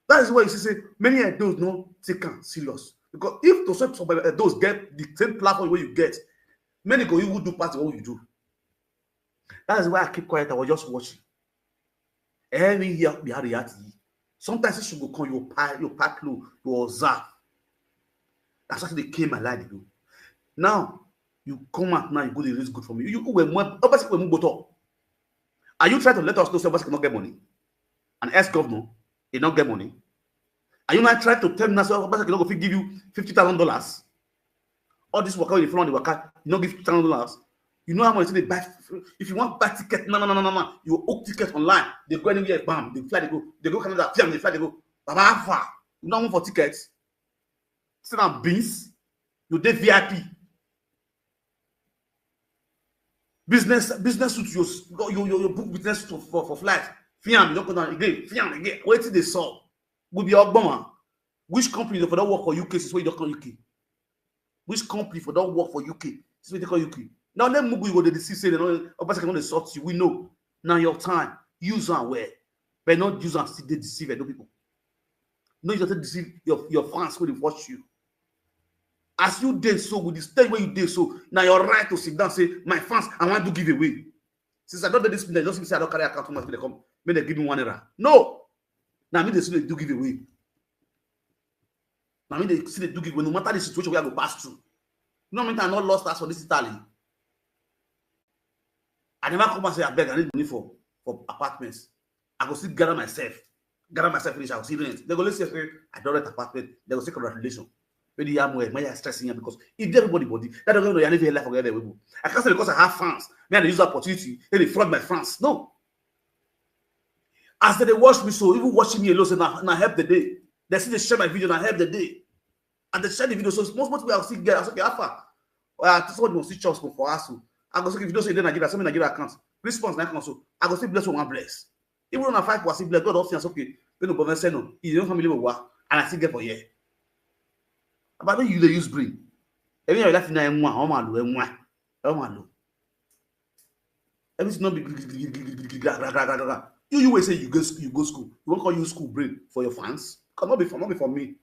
That is why you see many of those no take them serious. Because if to some those get the same platform where you get, many go you will do part of what you do. That is why I keep quiet. I was just watching. Every year we have reality. Sometimes it should go call your pack low, your observe. That's what they came alive to do. Now you come out now, you go to raise good for me. You were more obviously we move. Are you trying to let us know somebody cannot get money? An ex-governor, he not get money. Are you not trying to tell me that somebody cannot give you $50,000? All this worker in front of the worker, you not give $50,000. You know how much they buy? If you want to buy ticket, no. You book ticket online. They go anywhere, bam, they fly, they go Canada, they fly, they go. Baba, you don't want for tickets. Sit on beans, you did VIP. Business suit you book business suit for flight. Fiam, you don't go down again. Fiam again. Wait till they saw. Will be Obama. Which company for that work for UK is where you don't call UK? Which company for that work for UK is where they call UK? Now let me go to the CC. They know Obama can sort you. We know. Now your time. Use and wear. But not use and still deceive other people. No, you don't deceive your fans when they watch you. As you did so with the stage where you did so, now you're right to sit down and say, my fans, I want to give away. Since I don't do this, they just say I don't carry account too much, they come, may they give me €1. No. Now I mean they see they do give away. Now I mean they see they do give away, no matter the situation we have to pass through. You know, I not lost us for this Italy. I never come and say I beg, I need money for apartments. I go still gather myself finish, I go see rent. They go let's say I don't rent apartment, they go say congratulations. Maybe I'm stressing here because if everybody that don't know you live your life together. I can't say because I have fans. Man, I use the opportunity, they fraud my fans. No. As they watch me, so even watching me alone, say now help the day. They see they share my video, now help the day. And they share the video. So most people I'll see get I say, okay, Alpha. Well, somebody will see church for us. I go say if you don't say in Nigeria, some Nigeria accounts. Response na so I go say bless one bless. Even when I fight for bless, God also okay. When the government say no, you don't family will work, and I still get for here. But don't you use brain. Every life in everything not be you will say you go school. You won't call you school brain for your fans. Cannot be for me.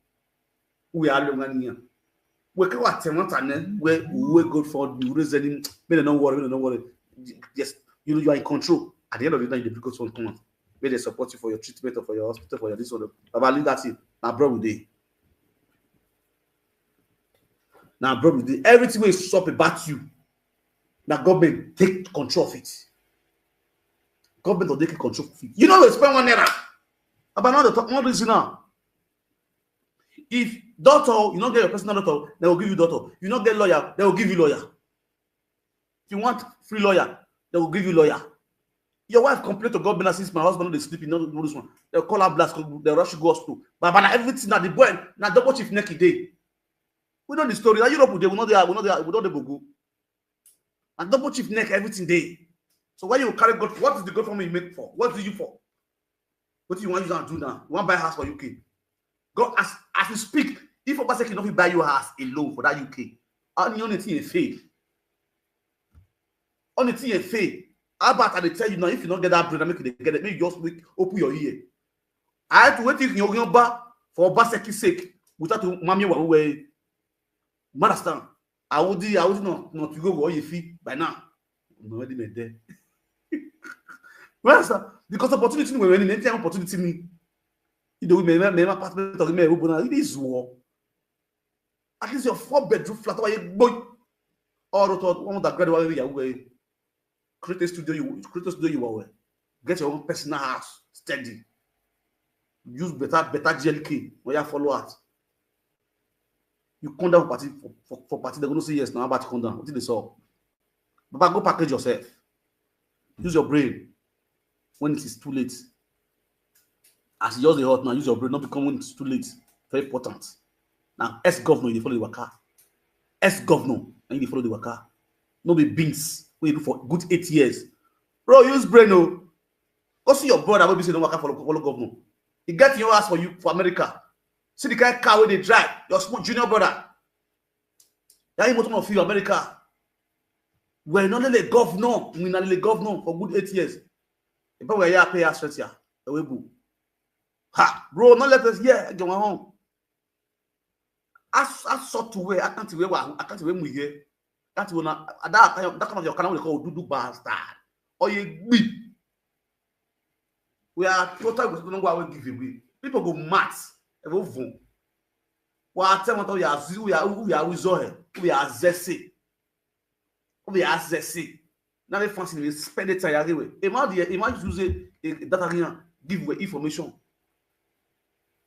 We are the here. We can watch where we go for the reason. Don't worry. Yes, you are in control. At the end of the day, the because one come out. May they support you for your treatment or for your hospital for your this or that. But that's it. Now, bro, we day. Now, bro, everything will stop about you. Now, government take control of it. Government will take control of it. You know, they spend €1. About not reason now. If doctor, you don't get your personal doctor, they will give you doctor. You don't get lawyer, they will give you lawyer. If you want free lawyer, they will give you lawyer. Your wife complained to government since my husband is sleeping, not do this one. They'll call her blast, they'll rush you go hospital. But everything now the boy, now double chief neck day. We know the story. Now Europe, they will not go. And double chief neck everything day. So why you carry God? What is the God for me you make for? What do you for? What do you want you to do now? You want to buy a house for UK? God, as you speak, if Obasa cannot buy your house alone for that UK, all the only thing is faith. On the thing you fail. How about I tell you now, if you don't get that bread, make you get it. Make you just open your ear. I had to wait till you're back for Baseki's sake without to mommy away. Understand? I would not to go where you feel by now. I'm already made there. Understand? Because opportunity when any opportunity me. You know, me apartment of me it is war. At least your 4-bedroom flat where you boy. Or one of the graduate away. Create a studio you are. Get your own personal house steady. Use better GLK when you follow out. You come down party for party, they're going to say yes now. How about come down? What did they saw? But go package yourself. Use your brain when it is too late. As you use the hot now, use your brain, not become when it's too late. Very important. Now, ex-governor, you follow the waka. Ex-governor, and you follow the waka. No be beans. We do for good 8 years. Bro, use brain, no. Go see your brother, will be saying no waka follow governor. He get your ass for you for America. See the kind of car where they drive. Your small junior brother. That ain't what of you, America. We're not only governor. We're not only governor for good 8 years. If we're here, pay us straight here. Ha, bro, not let us here. Get my home. I saw to where I can't where we here. That's when that kind of your canal we call do bastard. Or you be. We are total we don't go away give away. People go mad. We are telling what we are zessy. We are zessy. Now they fancy spend it away. Imagine use data give away information.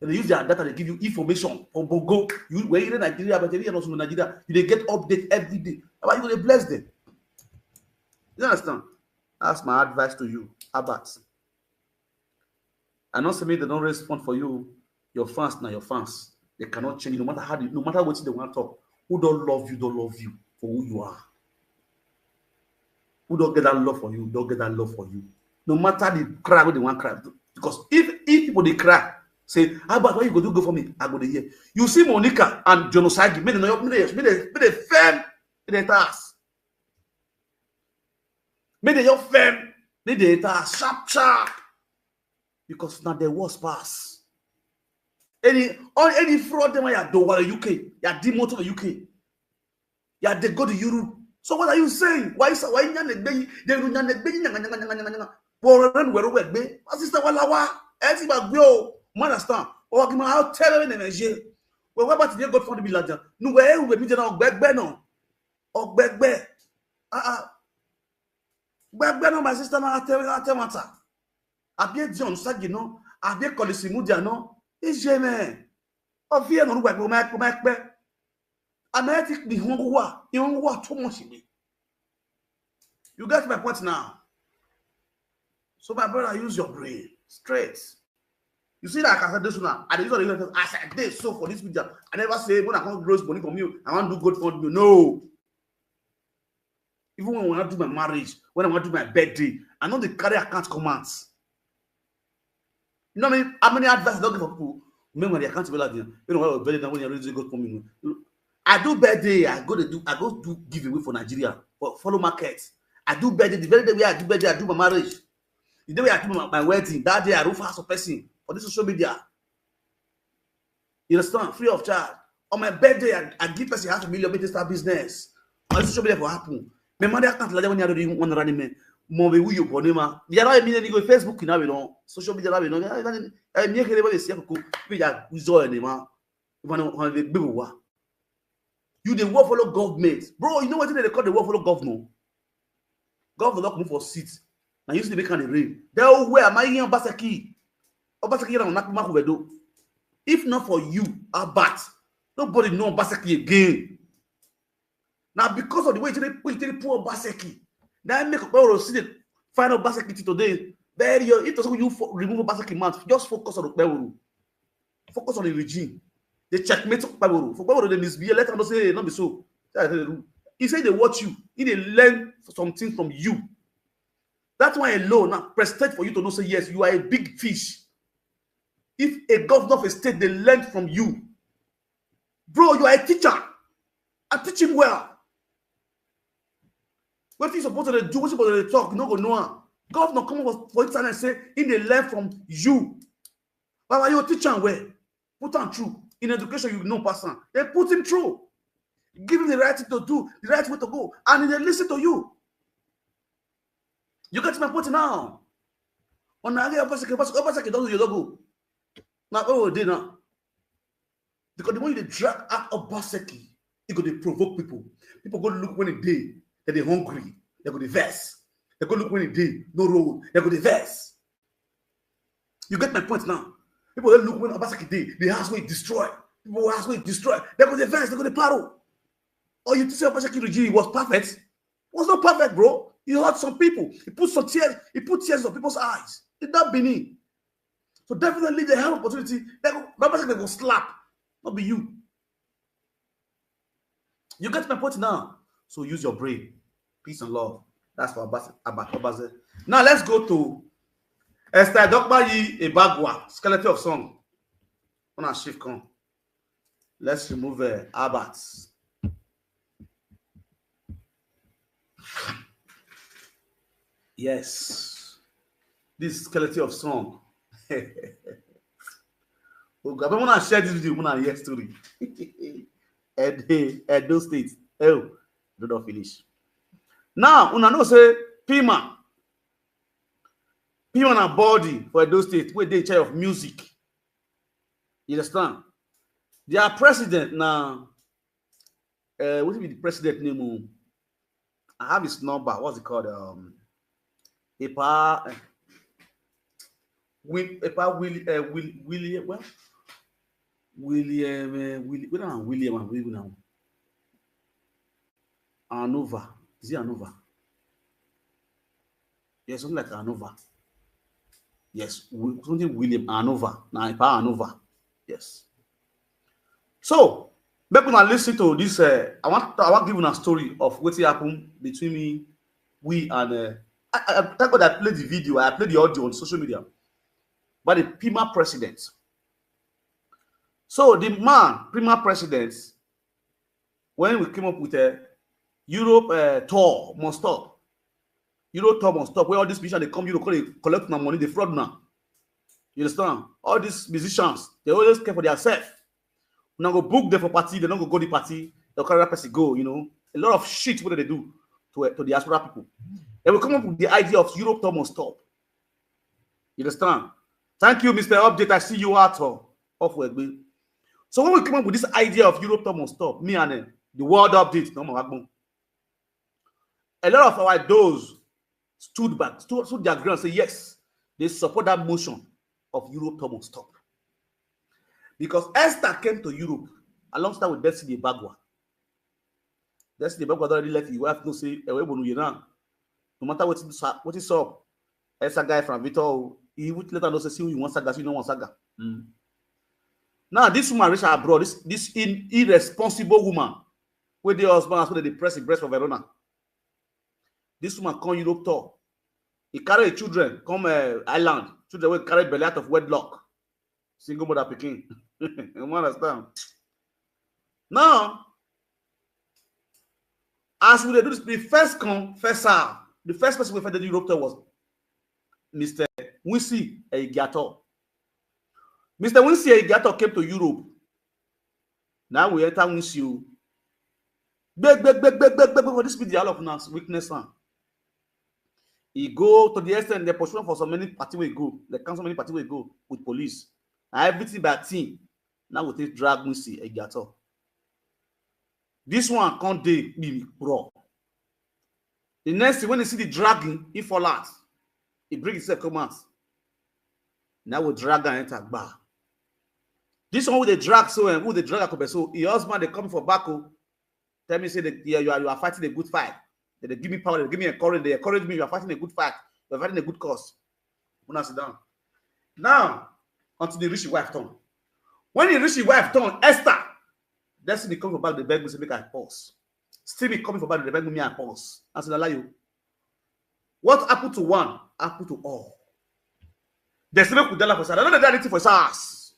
And they use their data to give you information from Bogo. You where you in Nigeria, but you also in Nigeria, you get update every day. How about you going to bless them? You understand? That's my advice to you. About. And not say me they don't respond for you. Your fans now, your fans. They cannot change no matter how no matter what they want to talk. Who don't love you for who you are. Who don't get that love for you, don't get that love for you. No matter the cry what they want to cry. Because if people they cry, say, how about what you go for me? I go to hear. You see Monica and Jonosagi, made a firm in the task. Made a firm, made a task, sharp. Because now the worst pass. Any fraud them are do UK, you are demoted to UK. You they go to Europe. So what are you saying? Why they sister walawa, understand? Or I'll tell them in Nigeria. Well, what about the God for the villager? No way, we be now back no. Or back. Back no, my sister, now tell matter. I be John Sagino, I be Colisimudiano, is jamais. Of here, no work, back. I think the young war too much in me. You get my point now. So, my brother, use your brain straight. You see that I said this one. I said this so for this video. I never say when I want gross money from you, I want to do good for you. No. Even when I want to do my marriage, when I want to do my birthday, I know the carry account commands. You know how many advice I don't give for people? Remember the account like you know what birthday when you're really good for me. I do birthday, I go do giveaway for Nigeria for follow markets. I do birthday, the very day where I do birthday, I do my marriage. The day where I do my wedding, that day I do fast a person for this social media. You understand? Free of charge. On my birthday, I give person $500,000 to start business. On this social media for happen. My mother can't let when you're doing one running man. More we you bonema. You know, you go Facebook now, you know, social media now, you know. I make everybody see we are wizard anymore. You the war follow government, bro. You know what they call the war follow governor? Governor not move for seats. Now you see the make the rain. They all where am I here on Basaki? Obasaki na nakuma kubedo. If not for you, Abat, nobody know Basaki again. Now because of the way they poor Basaki, that make up see the final Basaki today. Very if you remove Basaki man, just focus on the Peru. Focus on the regime. They checkmate Peru. For Peru, they misbehave. Let them say not be so. He said they watch you. He they learn something from you. That's why alone now prestige for you to know say yes, you are a big fish. If a governor of a state they learn from you, bro, you are a teacher. I teach him well. What you supposed to do? What you supposed to talk? You no go know. God not come up for internet say in the learn from you. But when you teach him where put on through in education, you know person. They put him through. Give him the right thing to do, the right way to go, and they listen to you. You get my point now. On the other don't do your logo. Now, oh, they now. Because the more you drag out of BECKY, you go to provoke people. People go look when it day, they're hungry, they go to verse. They go look when it day, no road, they go to verse. You get my point now. People don't look when BECKY day, the house will destroy. People house will destroy. They go to verse, they go to paro. Or you say BECKY regime was perfect? It was not perfect, bro. You hurt some people. He put some tears. He put tears on people's eyes. Did that Benin? So definitely they have opportunity. They go slap. Not be you. You get my point now. So use your brain. Peace and love. That's for Abaze. Now let's go to Esther Dokbayi Ebagwa, skeleton of song. On our shift come. Let's remove Abats. Yes, this skeleton of song. Oh God, I want to share this video. I want to hear story. Edo State. Oh, do not finish. Now, una know say Pima na body for Edo State where they in charge of music. You understand? Their president now. What will be the president name? I have his number. What's it called? William Anova. Is it Anova? Yes, something like Anova. Yes, something William Anova. Now Anova. Yes. So, back when I listen to this, I want to give you a story of what happened between we and I thank God I played the video, I played the audio on social media by the Pima president. So the man, Pima president, when we came up with a Europe tour must stop. Europe tour must stop. Where all these musicians they come, Europe they collect my money, they fraud now. You understand? All these musicians, they always care for themselves. Now go book them for party, they don't go the party, they'll carry that person go, you know. A lot of shit what they do to the diaspora people. They will come up with the idea of Europe tour must stop. You understand? Thank you, Mr. Update. I see you out of work. So when we come up with this idea of Europe tour must stop, me and the world update, a lot of our those stood their ground and say yes, they support that motion of Europe tour must stop. Because Esther came to Europe alongside with Destiny Bagwa. Destiny Bagwa already let the wife know say, no matter what is up, Esther guy from Victor, he would let her know say, see you want saga, see you don't want saga. Now this woman reached abroad, this irresponsible woman, where the husband has put the breast for Verona. This woman come Europe tour. He carry children come island. Children will carry belly out of wedlock. Single mother picking. You understand? Now, as we do this, the first come, first serve. The first person we found in Europe was Mr. Wincy Egiato. Mr. Wincy Egiato came to Europe. Now we enter Wincy. Beg. This be the all of us weakness. He go to the extent they pursue for so many party will go. They count so many party will go with police. And everything by team. Now we take drag Wincy Egiato. This one can't be bro. The next thing when they see the dragging, he fall out. He bring himself come out. Now we drag and enter bar. This one with the drag so and who the drag so your husband they come for back. Tell me say that you are fighting a good fight. They give me power, they give me encouragement, they encourage me, you are fighting a good fight, you are fighting a good cause. When I sit down. Now, until they reach the wife turn. When he reach the wife turn, Esther, Destiny come back the beg me say make I pause. Still me coming for back the beg me and pause. I said, allow you. What happened to one happened to all. Destiny could tell for side. I don't know anything for his ass.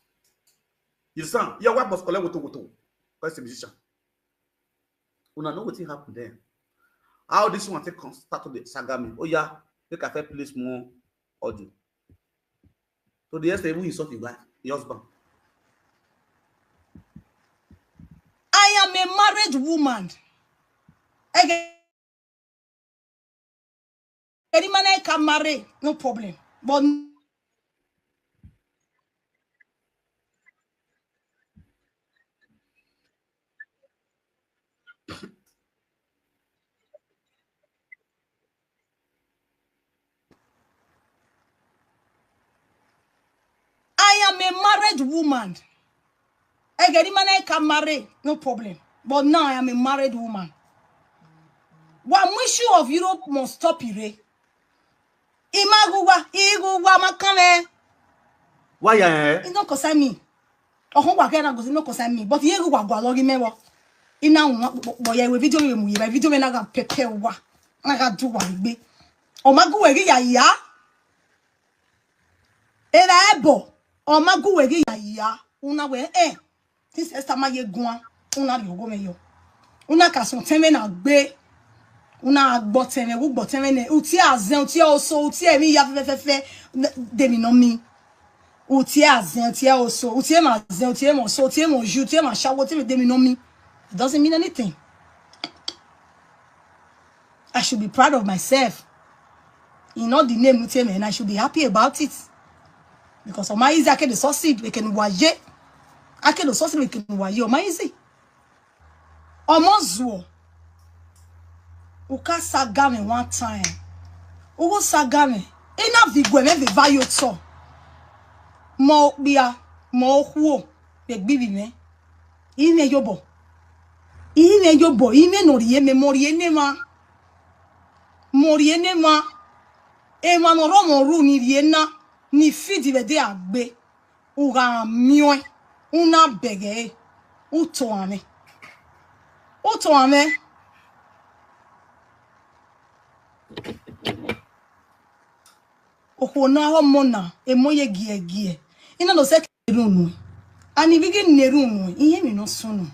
You understand? Your wife must collect woto. Because the musician. When I know what happened then. How this one take start to the saga me? Oh yeah, make a fair place more audio. So the yesterday when he saw his wife, your husband. I am a married woman. Any man I can marry, no problem. But I am a married woman. Any man I can marry, no problem. But now I am a married woman. One issue of Europe must stop it. Imaguwa makane. Why yeah? It don't concern me. Oh, what can I go? It don't concern me. But you go logi mewo. Ina boy we video you mu video me na ga pepe wa. Na ga do wa gbe. O magu we ya. Era ebo. O magu we ya. Una we this esta ma ye guan. Una ri ogo me yo. Una ka son teme na gbe. Una gbotene wo gbotene ne uti azen uti oso uti emi ya fefefe de mi no mi uti azen uti oso uti ma azen uti mo so uti mo ju uti ma shawo uti de mi no mi. It doesn't mean anything. I should be proud of myself. In all the name uti me, and I should be happy about it. Because on my easy I can succeed we can waje. I can succeed we can waje on my easy. Omozuo Uka sagame one time. Ugo sagame. Ina vigwe me viva yo to. Mo bia. Mo huo. Be bibi me. Ine yobo. Ine yobo. Ine noriye me moriye ma. Moriye ma. Ema no romo ru ni riena. Ni fidi vede agbe. Uga mioe. Una bege. Uto ame. Uto ame. Okona ho mona emoye gie ina no se kerunu ani bigi nerunu iye mi no sunu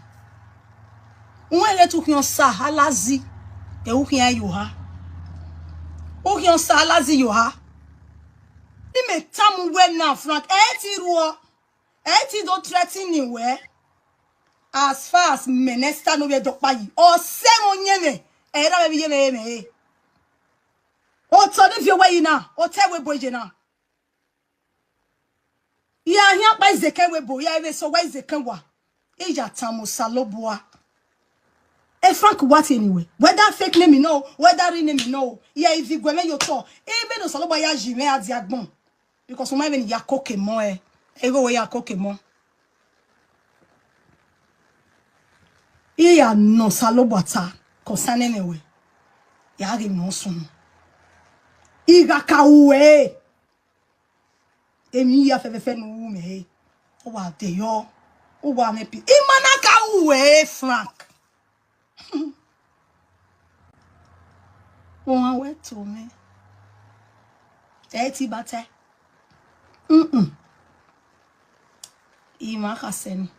unwele tu kion sa halazi e u kian yo ha o kion sa halazi yo ha ni me tamu we na Frank ti do threaten ni we as far as minister no be dokpa yi o se onyeme e ra be ye me o to the view way na o te we boje na ya hia pa izeke we bo ya we so wa izeke wa e ja tamu saloboa e Frank what anyway whether fake name no whether real name no ya if igweme yo to e be no saloboa ya jime adi agbon because o ma even ya koke mo e go we ya koke mo e ya no saloboa ta concerning anyway ya gi no sun Iga kawe emi ya fefe no me o wa de yo o wa me pi imana kawe Frank o wa we to me ti bate ima kaseni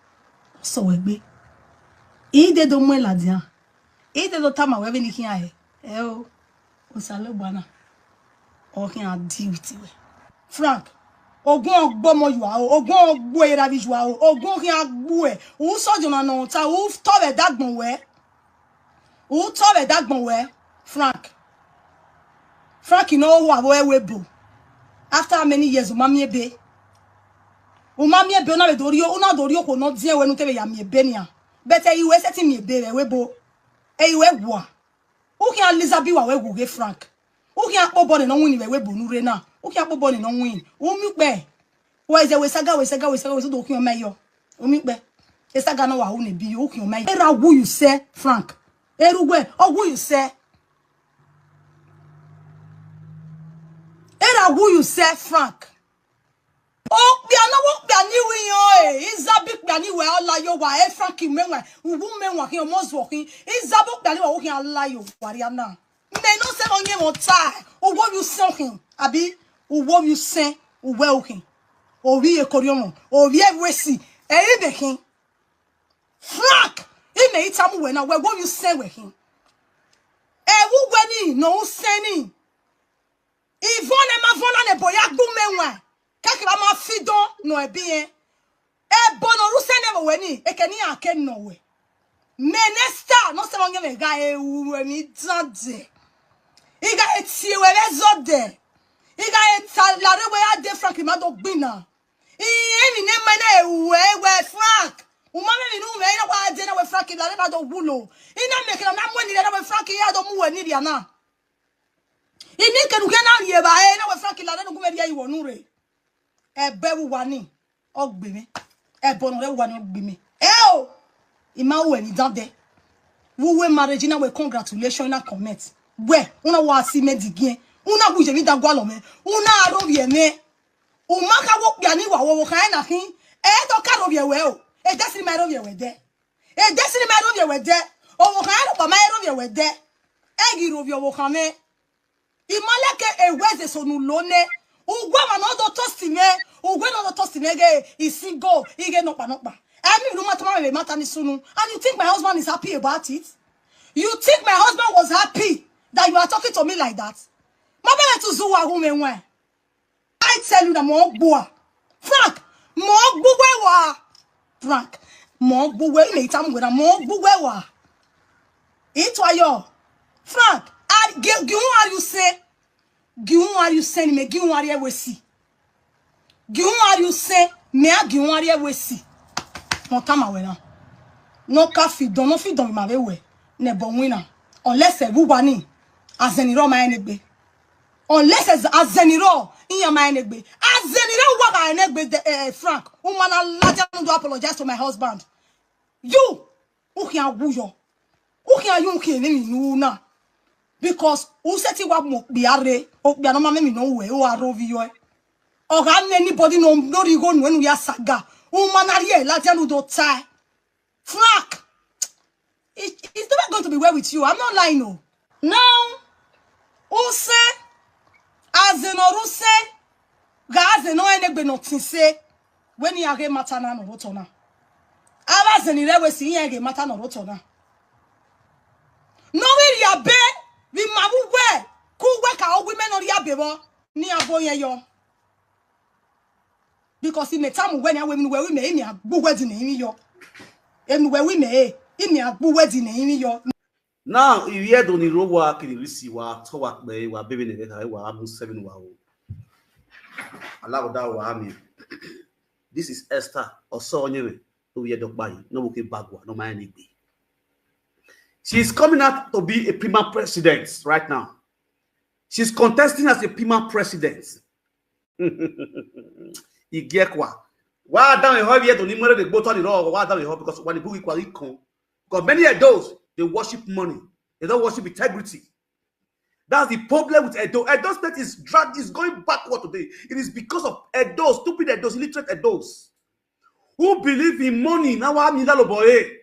so we gbe ide do mo ladian ide do tama we be ni kin aye o salobana or can deal with it. Frank, ogun ogbomo you are, ogun ogbo era bi you are, ogun ki agbo e. Who so jona no ta, who to be dagbon we? Who to be dagbon we? Frank. Frank you know who we bo. After how many years umami ebe? Umami ebe na be dorio, una dorio ko no die we nu tebe ya mi ebe nia. Better you we setting me ebe we bo. E we gwa. Who can Elizabeth wa we guge Frank? Who can akpo no win we bo nure na who can akpo no win o mi pe we ze we saga we so do kion meyo o mi pe e saga no wa hu ne bi o kion meyo era who you say Frank erugwe o who you say era who you say Frank o bi ana wo bi ani wi yo izabi bi ani we ala yo wa e Frank menwa wu menwa ki o mo zo ki izabu bi ani wa wo ki ala yo wari ana me no se onye mo tie o wo you something abi o wo you say o we okin o wi e koriomo o wi ewesi e be kin Frank e me itamu we na we wo you say we kin weni no useni. Ivone ma vona ne boya gumenwa. Kaki ba ma fidon no ebien. Bono rusene weni ekeni ake no we. Menesta no se wonye me ga weni dande. Iga etiwele zode. Iga etalare we ade Frank imado gbina. Eni ne mene we Frank. Umame mi nu me ina wa ade na we Frank ilare na do wulo. Ina meke na mweni na we Frank ya do mu weni dia na. Ini ke nuke na ye ba na we Frank ilare no gume dia iwo nure. Ebe wu wani ogbe mi. Ebo no re wani ogbe mi. O ima weni dande. We marriage na we congratulations na comment. We una wa si me digien. Una buje mi dagwa lo me. Una arovie me. Umaka wo bia ni wa wo kan na hin. To ka rovie we o. Desiri ma rovie we de. Desiri ma rovie we de. O wo kan no pa ma rovie we de. Egi rovie wo kan me. Imaleke eweze sonu lone. Ugwa ma no do tosti me. Ugwe no do tosti me ge isingo. Ige no pa no pa. I mean, no matter what matter ni sunu. And you think my husband is happy about it? You think my husband was happy that you are talking to me like that? Mama to zuwa Umenwan. I tell you that mo gboa. Frank, mo gbugwe wa. Frank, mo gbugwe me tam gwe mo gbugwe wa. Itwa yo. Frank, giun are you say? Giun are you say me giun are we see? Giun are you say me giun are we see? No come away now. No coffee, don't fit don't my way. Nebo winner. Unless a bubani azeniro my enegbe. Unless as azeniro in your mind egbe. Azeniro what I enegbe Frank. Umana laja no do apologize to my husband. You who can wuyo. Who can you kill me no because who set you up mo biare o bia no ma me no we o arovi yo. Or anybody no you go when we are saga. Umanarie laja no do tie. Frank, it's never going to be well with you. I'm not lying, no. Now, use azenoruse gazeno enegbe notin say when you are matana no rotona. Aba zenire we si yenge mata no rotona. No we ya be we mabu we ku we ka women no ya bebo ni aboyen yo. Because in the time when women we me ni agbo wedding ni yo. Anywhere we may, in your wedding in your. Now, if you don't know what can you see what to work by what baby in the I'm 7 wow. Allow that one. This is Esther or so anyway. No, we had buy no okay bagwa, no mind. She's coming out to be a prima president right now. She's contesting as a prima president. Igekwa. Why down a hobby to limit the boat on the road? Why down a hobby? Because when the book equally come, because many of those they worship money, they don't worship integrity. That's the problem with Edo. Edo state is going backward today. It is because of Edo, stupid Edos, illiterate Edos, who believe in money. Now I'm in boy.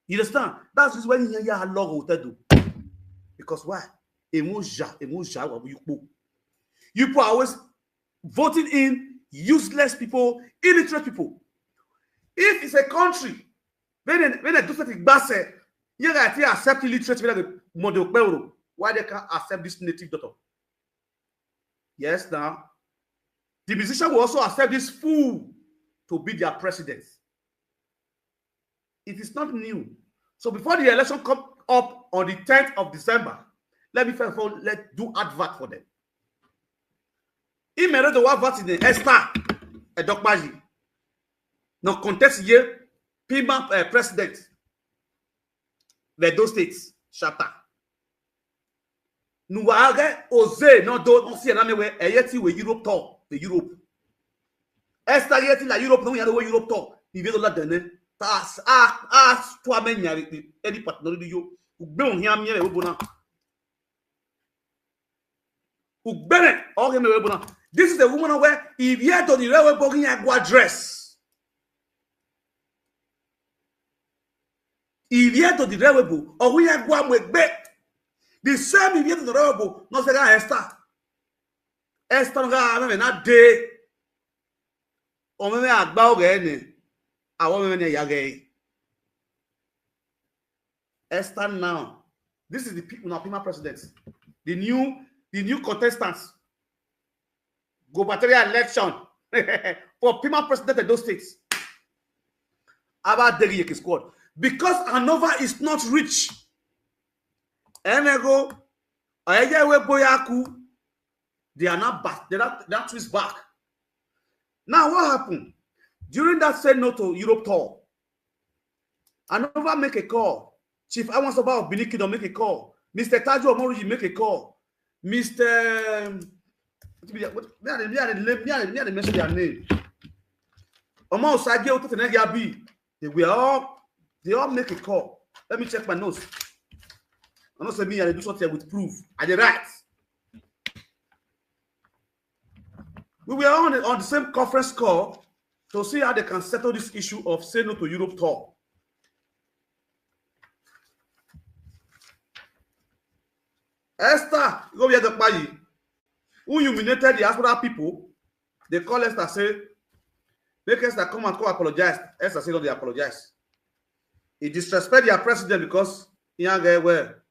You understand? That's when you hear a logo do. Because why? Emoja, you are always voting in useless people, illiterate people. If it's a country, when they do something bad, you got to accept illiterate model. Why they can't accept this native daughter? Yes, now the musician will also accept this fool to be their president. It is not new. So before the election come up on the 10th of December, let me first of all do advert for them. Il mérite de voir vote in Esther et Dokmaji. No contest here, Pima president. The two states, chapter. Nous avons osé, non, on s'y est ramené, et yeti we Europe tour, the Europe. Esther yeti la Europe, non, y a le Europe tour. Il vient de la donner. Toi-même, il y a des partenaires de you. Ou bien, on y a mis le bon. Ou bien, on y a mis le bon. This is the woman where if you had to the railway bogging a dress. If you had to the railway book, or we are going with bet. The same if you had to the railway book, not the guy Esther. Esther, not day. Or maybe a bow again. I want to Esther now This is the people now, Pima presidents. The new contestants. Gubernatorial election for Pima president of those states. About the iye-eki squad. Because Hanover is not rich. Enego, they are not back. They're not twist back. Now, what happened? During that say no to Europe tour, Hanover make a call. Chief Awansoba of Benin Kingdom make a call. Mr. Tajo Omori make a call. Mr. May I mention their name? Omar Osage, they all make a call. Let me check my notes. I'm not saying me, I do something with proof. I did right. We were on the same conference call to see how they can settle this issue of say no to Europe tour. Esther, go here the party. Who humiliated the diaspora people, they call Esther, say, make Esther come and apologize. Esther say, no, they apologize. He disrespect their president because he ain't get where.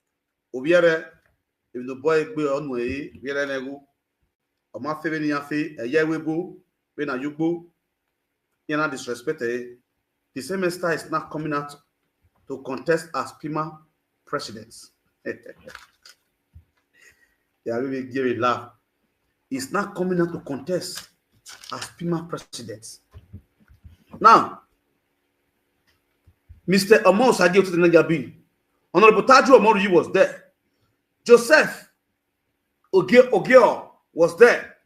Obiere, if the boy go on way, Obiere nego, or my favorite yafe, a year we go, when a you go, you not disrespected. The same Esther is not coming out to contest as Pima presidents. They are really giving laugh. He's not coming out to contest as Pima president. Now, Mr. Omar Osage, Honorable Tajo Omori was there. Joseph Ogeo was there.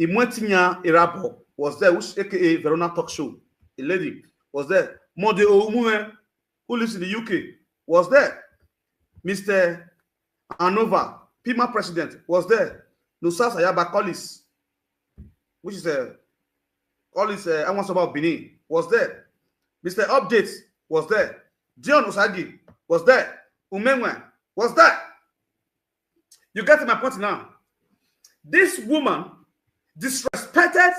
Imwetinya Irabo was there, which aka Verona Talkshow, a lady was there. Mode Oumume, who lives in the UK, was there. Mr. Hanover, Pima president, was there. Nusa Sayaba Collis, which is a Collis Awansoba Benin, was there. Mr. Update was there. John Osagi was there. Umenwan was there. You get my point now. This woman disrespected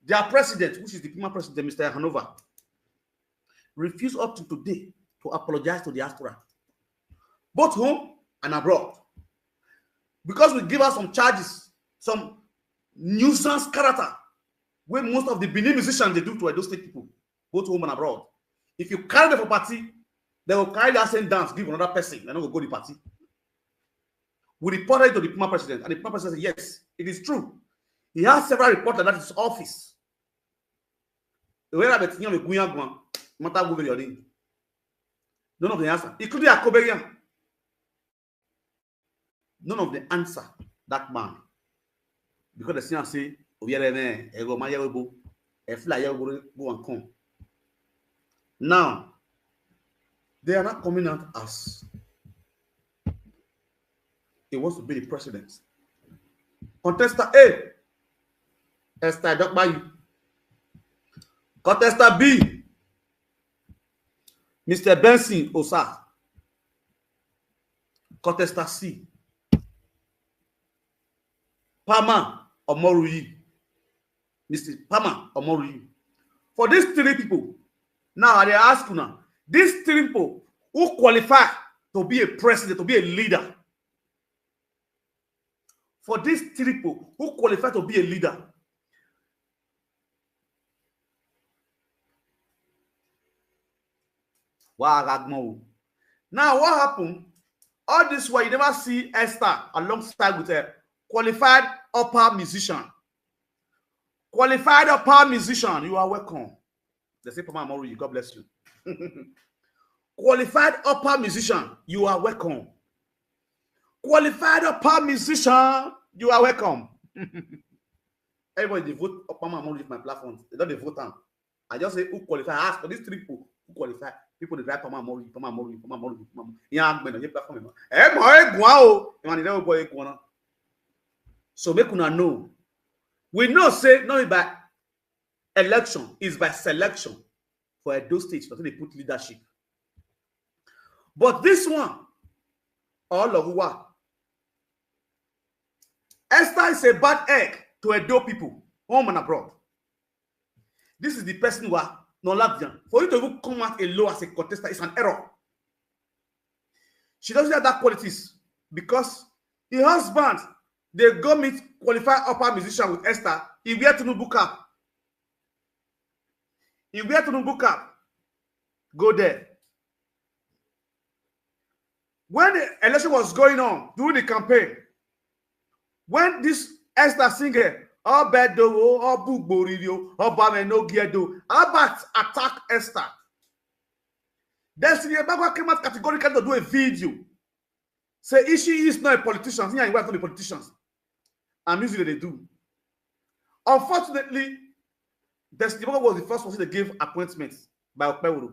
their president, which is the Pima president, Mr. Hanover. Refused up to today to apologize to the diaspora, both home and abroad. Because we give us some charges, some nuisance character, where most of the Benin musicians they do to those state people, both home and abroad. If you carry them for party, they will carry that same dance, give another person, and not go to the party. We reported to the Pima president, and the Pima president said, yes, it is true. He has several reports that his office. None of the answer, including Akoberian. None of the answer that man. Because the senior say, now, they are not coming out as he wants to be the president. Contestant A, Esther Dokbayi. Contestant B, Mr. Benson Osa. Contestant C, Pama Omoruyi. Mr. Pama Omoruyi. For these three people, now they ask you now, these three people who qualify to be a president, to be a leader. For these three people who qualify to be a leader. Wow, now what happened? All this while you never see Esther alongside with a qualified upper musician. Qualified upper musician, you are welcome. They say, Pama Amoru, God bless you. Qualified upper musician, you are welcome. Qualified upper musician, you are welcome. Everybody, they vote upper Amoru with my platform. They don't vote on. I just say, who qualify? I ask for these three people who qualify. People, they drive Pama Amoru, Pama Amoru, Pama Amoru, Pama Amoru. Yeah, I'm going to platform. So make una know. We know say not by election, is by selection for Edo State. That's they put leadership. But this one, all of what? Esther is a bad egg to Edo people, home and abroad. This is the person who are non Latvian. For you to even come out alone as a contestant is an error. She doesn't have that qualities because her husband, they go meet qualified upper musician with Esther. He wear Tinubu cap. He wear Tinubu cap. Go there. When the election was going on during the campaign, when this Esther singer, all bedo, all book boridio, all bameno giedo, about attack Esther. Destiny Ebagwa came out categorically to do a video. Say if she is not a politician, here you want to be politicians. And usually they do. Unfortunately, Destiny Ebagwa was the first person to give appointments by Okpewuru.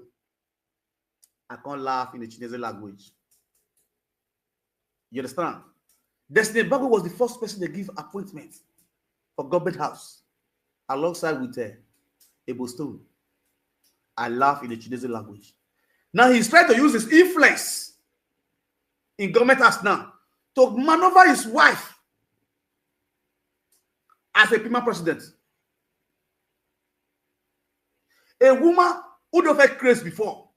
I can't laugh in the Chinese language. You understand? Destiny Ebagwa was the first person to give appointments for government house alongside with Ebo Stone. I laugh in the Chinese language. Now he's trying to use his influence in government house now to maneuver his wife as a Pima president. A woman who don't have craze before.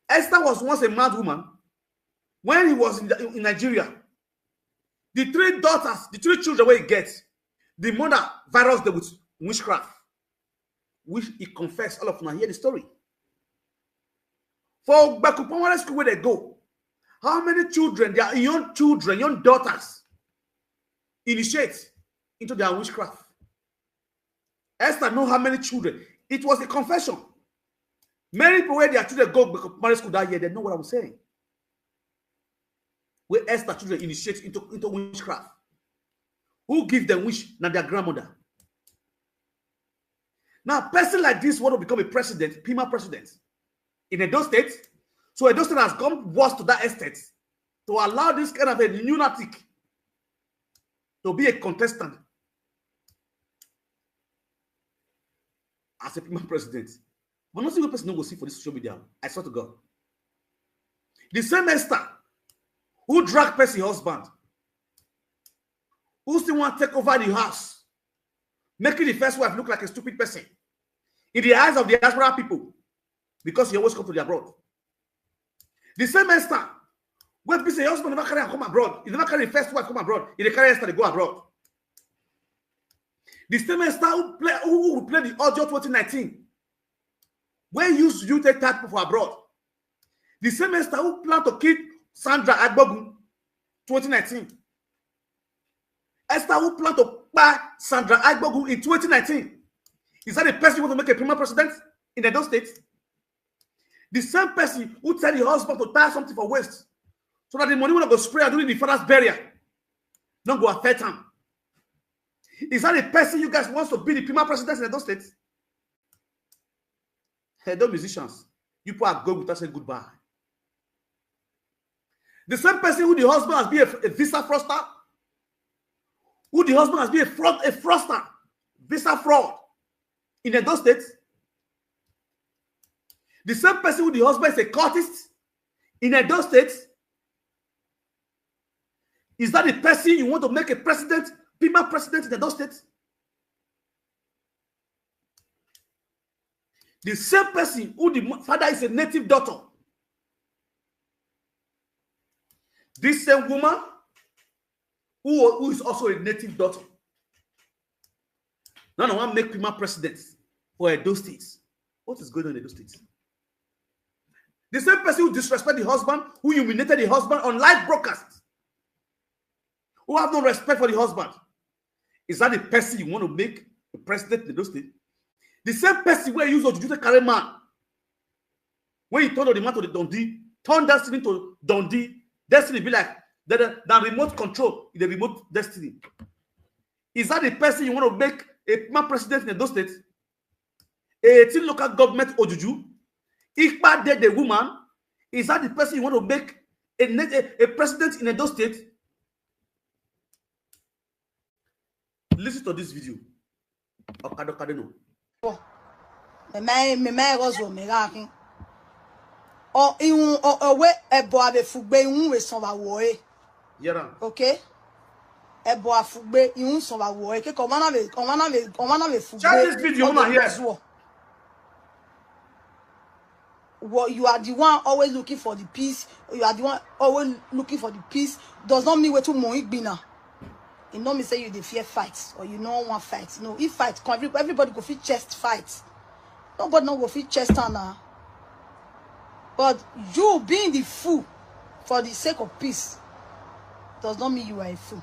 Esther was once a mad woman when he was in Nigeria. The 3 daughters, the 3 children where he gets, the mother virus them with witchcraft, which he confessed. All of them hear the story. For Bakupamara school where they go, how many children, their young children, young daughters, initiate into their witchcraft? Esther know how many children. It was a confession. Many people where their children go Bakupamara school that year, they know what I'm saying. Where Esther children initiate into witchcraft. Who give them wish? Now their grandmother. Now a person like this want to become a president, Pima president. In Edo State, so Edo State has gone worse to that extent to allow this kind of a lunatic to be a contestant as a Pima president. But not single person no go see for this social media. I swear to God. The same Esther who dragged Percy's husband, who still want to take over the house, making the first wife look like a stupid person in the eyes of the diaspora people. Because he always come to the abroad. The same Esther, when people say, your husband never carry and come abroad, he never carry the first wife come abroad, he carry Esther to go abroad. The same Esther who played the audio 2019, when you take that for abroad. The same Esther who planned to kill Sandra Agbogu 2019. Esther who planned to buy Sandra Agbogu in 2019. Is that the person who want to make a Pima president in Edo State? The same person who tell the husband to tie something for waste so that the money will not go spray during the father's burial, not go affect him. Is that the person you guys want to be the Pima president in Edo State? Edo musicians, you people are going without saying goodbye. The same person who the husband has been a visa fraudster, who the husband has been a fraudster, visa fraud in Edo State. The same person who the husband is a cultist in Edo State. Is that the person you want to make a president, Pima president in Edo State? The same person who the father is a native daughter. This same woman who is also a native daughter. Now I want to make Pima president for Edo State. What is going on in Edo State? The same person who disrespected the husband, who humiliated the husband on live broadcast, who have no respect for the husband. Is that the person you want to make the president in Edo State? The same person where you use to carry man. When you turn the man to the Dundee, turn Destiny to Dundee, Destiny be like that remote control in the remote Destiny. Is that the person you want to make a man president in Edo State? A local government Ojuju? Ikpa dead the woman, is that the person you want to make a president in Edo State? Listen to this video. Okado. Okay. Check this video here. what you are the one always looking for the peace, you are the one always looking for the peace, does not mean we too moik bina. It don't mean say you dey fear fights or you don't want fights. No, if fight come, everybody go fit chest fights. Nobody no go fit chest now. But you being the fool for the sake of peace does not mean you are a fool.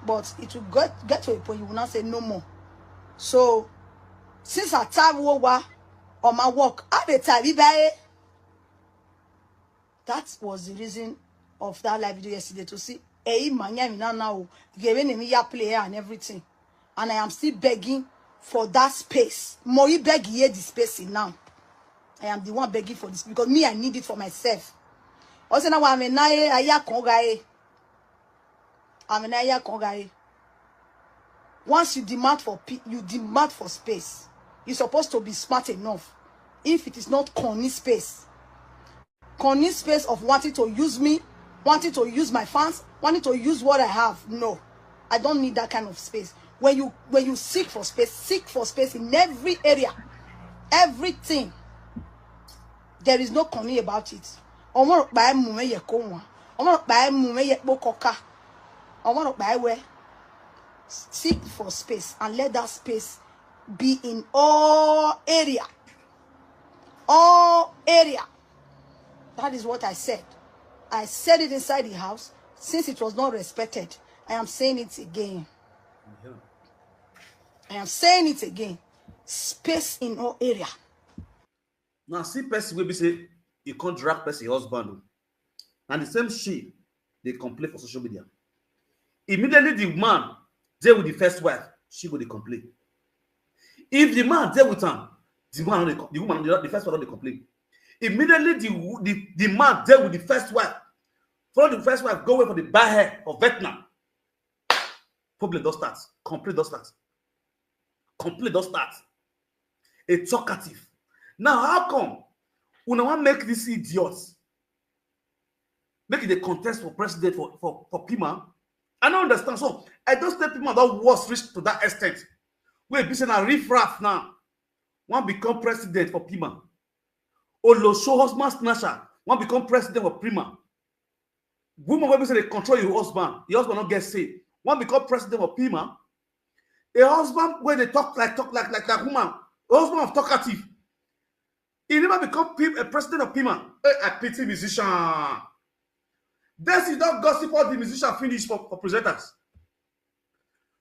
But it will get to a point you will not say no more. So since I time over on my work, I be time that was the reason of that live video yesterday, to see now giving me player and everything. And I am still begging for that space. More beg here the space now. I am the one begging for this because me, I need it for myself. Also now I'm a aya kongae. I'm an aya kongae. Once you demand for space, you're supposed to be smart enough. If it is not conning space of wanting to use me, wanting to use my fans, wanting to use what I have. No, I don't need that kind of space. When you seek for space in every area, everything. There is no conning about it. Seek for space and let that space be in all area. All area. That is what I said. I said it inside the house. Since it was not respected, I am saying it again. I am saying it again. Space in all area. Now see person will be say you can't drag person husband. And the same shit they complain for social media. Immediately the man there with the first wife, she go to complain. If the man there with her, the woman, the first one, they complain. Immediately the man there with the first wife, follow the first wife, go away for the bad hair of Vietnam. Problem does start. Complaint does start. Complaint does start. A talkative. Now, how come when I want to make these idiots make it a contest for president for Pima? I don't understand. So I don't say Pima that was reached to that extent. We're busy a riff-raff now. One become president for Pima. Olo show husband snatcher. One become president for Pima. Woman will be say they control your husband. Your husband not get saved. One become president for Pima. A husband where they talk like that woman. A husband of talkative. He never become a president of Pima. A pity musician. This is not gossip all the musician finish for presenters.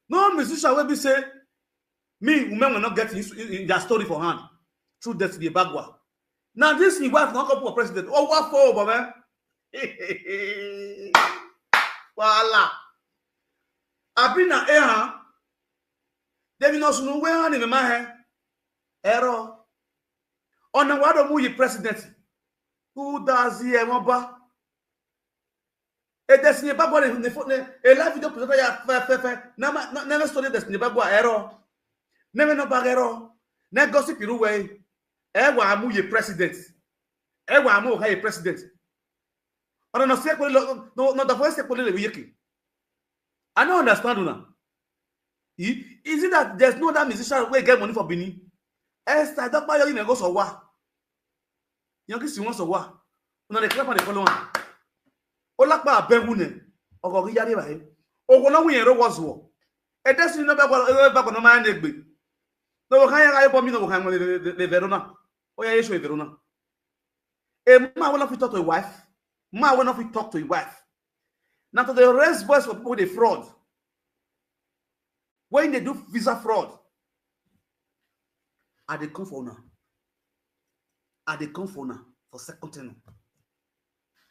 No musician will be say, me, women will not get in their story for hand. Through Destiny Bagua. Now this is wife not come for president. Oh, what for, man? Voila. I've been at Eha. They will not know where in the man. Error. On the word of the president. Who does he ever? A Destiny Bagua in the phone. A live video presenter. Never studied Destiny Bagua error. Never no bag error. Never gossip your way. Ewa amu ye president. Ewa amu ha ye president. I don't know. No, the voice is iye-eki. I don't understand now. Is it that there's no other musician who get money for Benin? Esther, don't buy your go so what? You can see one so what? Una the clap on the follow one. Olakpa abehune. Ogo yari ba he. Ogo na wi ero wazo. E desi no ba no man egbe. No kan ya go mi no kan le Verona. Oya yesho e Verona. E ma will not talk to a wife. Ma will not talk to a wife. Now to the rest boys for people they fraud. When they do visa fraud, are they come for now? Are they come for now for second tenor?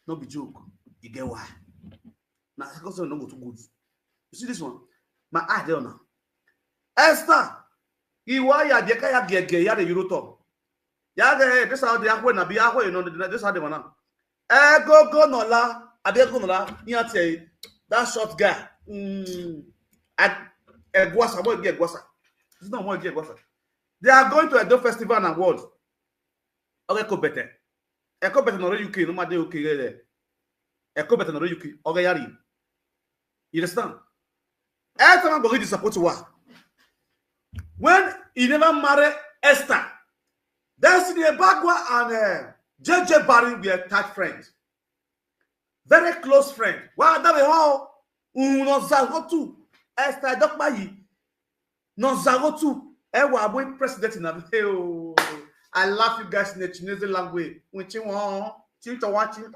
No be joke. You get why? Now second tenor don't go too good. You see this one? My eye there now. Esther, Iwaya deka ya gege ya the Euro top. Ya this how they are na be ahwe you know this how they wanna. Go no la, abego no la. You tell that short guy. Egwasa, what get Egwasa? It's not more get Egwasa. They are going to a Edo Festival and Award. Okay, Eko better. Eko better no UK, no matter UK there. Eko better no UK. Okay, yari. You understand? Every time go support to what? When he never married Esther, Destiny Bagua JJ Barry we are tight friends. Very close friend. Wow, that we all no zagotu. Esther Dokbayi. No zagotu. Ewa boy president in a I love you guys in the Chinese language. When you want, you to watch it.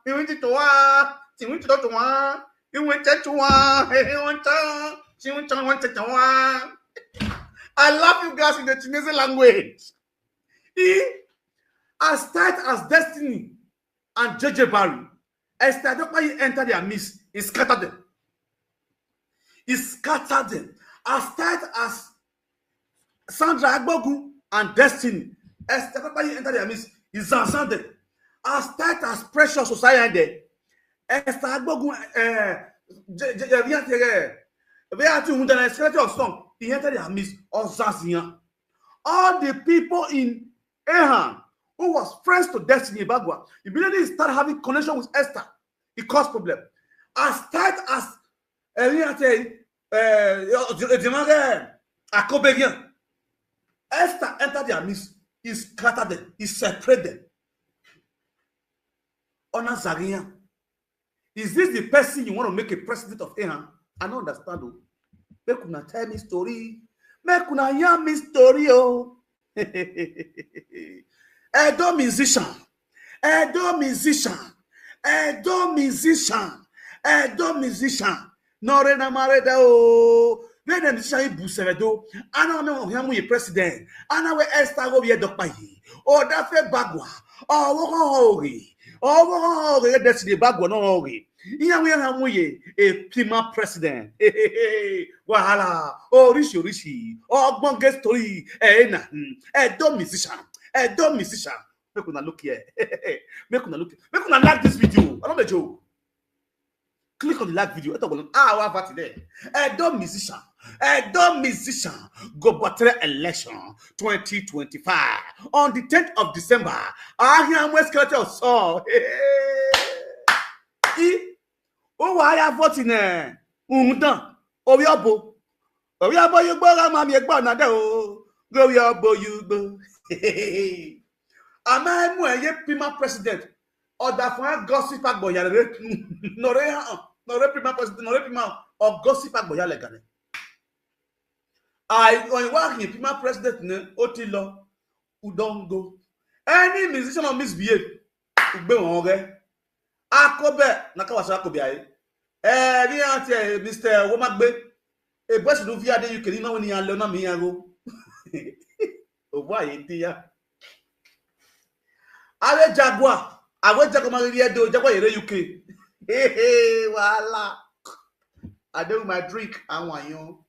You went to one. You went to one. You went to one. You went to one. I love you guys in the Chinese language. As tight as Destiny and JJ Barry, Esther Dokbayi entered their midst. He scattered them. He scattered them. As tight as Sandra Agbogu and Destiny, Esther Dokbayi entered their midst. He zanzaned them. As tight as Precious Society, Esther Agbogu, he entered their midst. All the people in Ehan who was friends to Destiny Bagua, immediately started having connection with Esther. It caused problem. As tight as Esther entered their midst. He scattered them. He separated them. Honor Zaria. Is this the person you want to make a president of Ehan? I don't understand. Make una tell me story. Make una hear me story. Oh. Edo musician. Edo musician. Edo musician. Edo musician. Norena Mareda. Oh. When the musician Buseredo. I don't know him we president. I know where Esther go be Dokbayi. Oh, that fe bagwa. Oh, Destiny Bagwa no we a prima president. Wahala. Oh, Rishi. Oh, Bonge story. Dumb musician. Dumb musician. Make una look here. Make una look. Make una like this video. I don't know the joke. Click on the like video. Dumb musician. Dumb musician. Go battle election 2025 on the 10th of December. I hear West Culture song. Oh, I have voting. Undan. Oyobo. Oyobo, you go, Mammy, you go, Nado. Go, Yobo, you go. Am I a prima president? Or that for gossip at Boya, no prima president, no prima, or gossip at Boya Legane. I work in prima president, Otilo, Udongo. Any musician or misbehave, Ube Akobe, Nakawasa Akobe. Mr. Womagbe, a best of Via you can know when you are Lona Miago. Oh, why, dear? I will Jaguar. I will Jaguar do Jaguar UK. Hey, voila. I do my drink. I want you.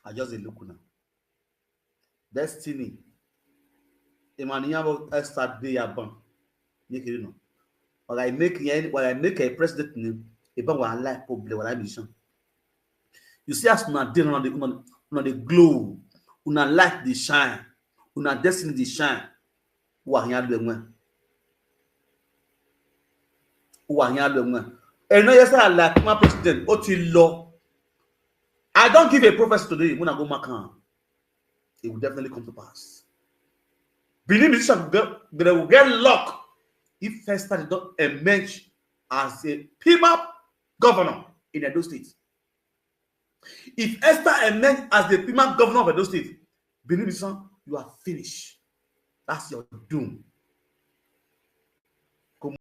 I just look now. Destiny. Emmanuel Esther Day Abon. You know. Or I make a president name about what I like public what I mission. You see us on the glow, una light the shine, una destiny the shine. Who are here doing? Who are here doing? And now yes, I like my president. Otilo. I don't give a prophecy today. When I go Macan, it will definitely come to pass. Believe me, they will get luck if Esther did not emerge as a PIMA governor in Edo State. If Esther emerged as the PIMA governor of Edo State, believe me, son, you are finished. That's your doom.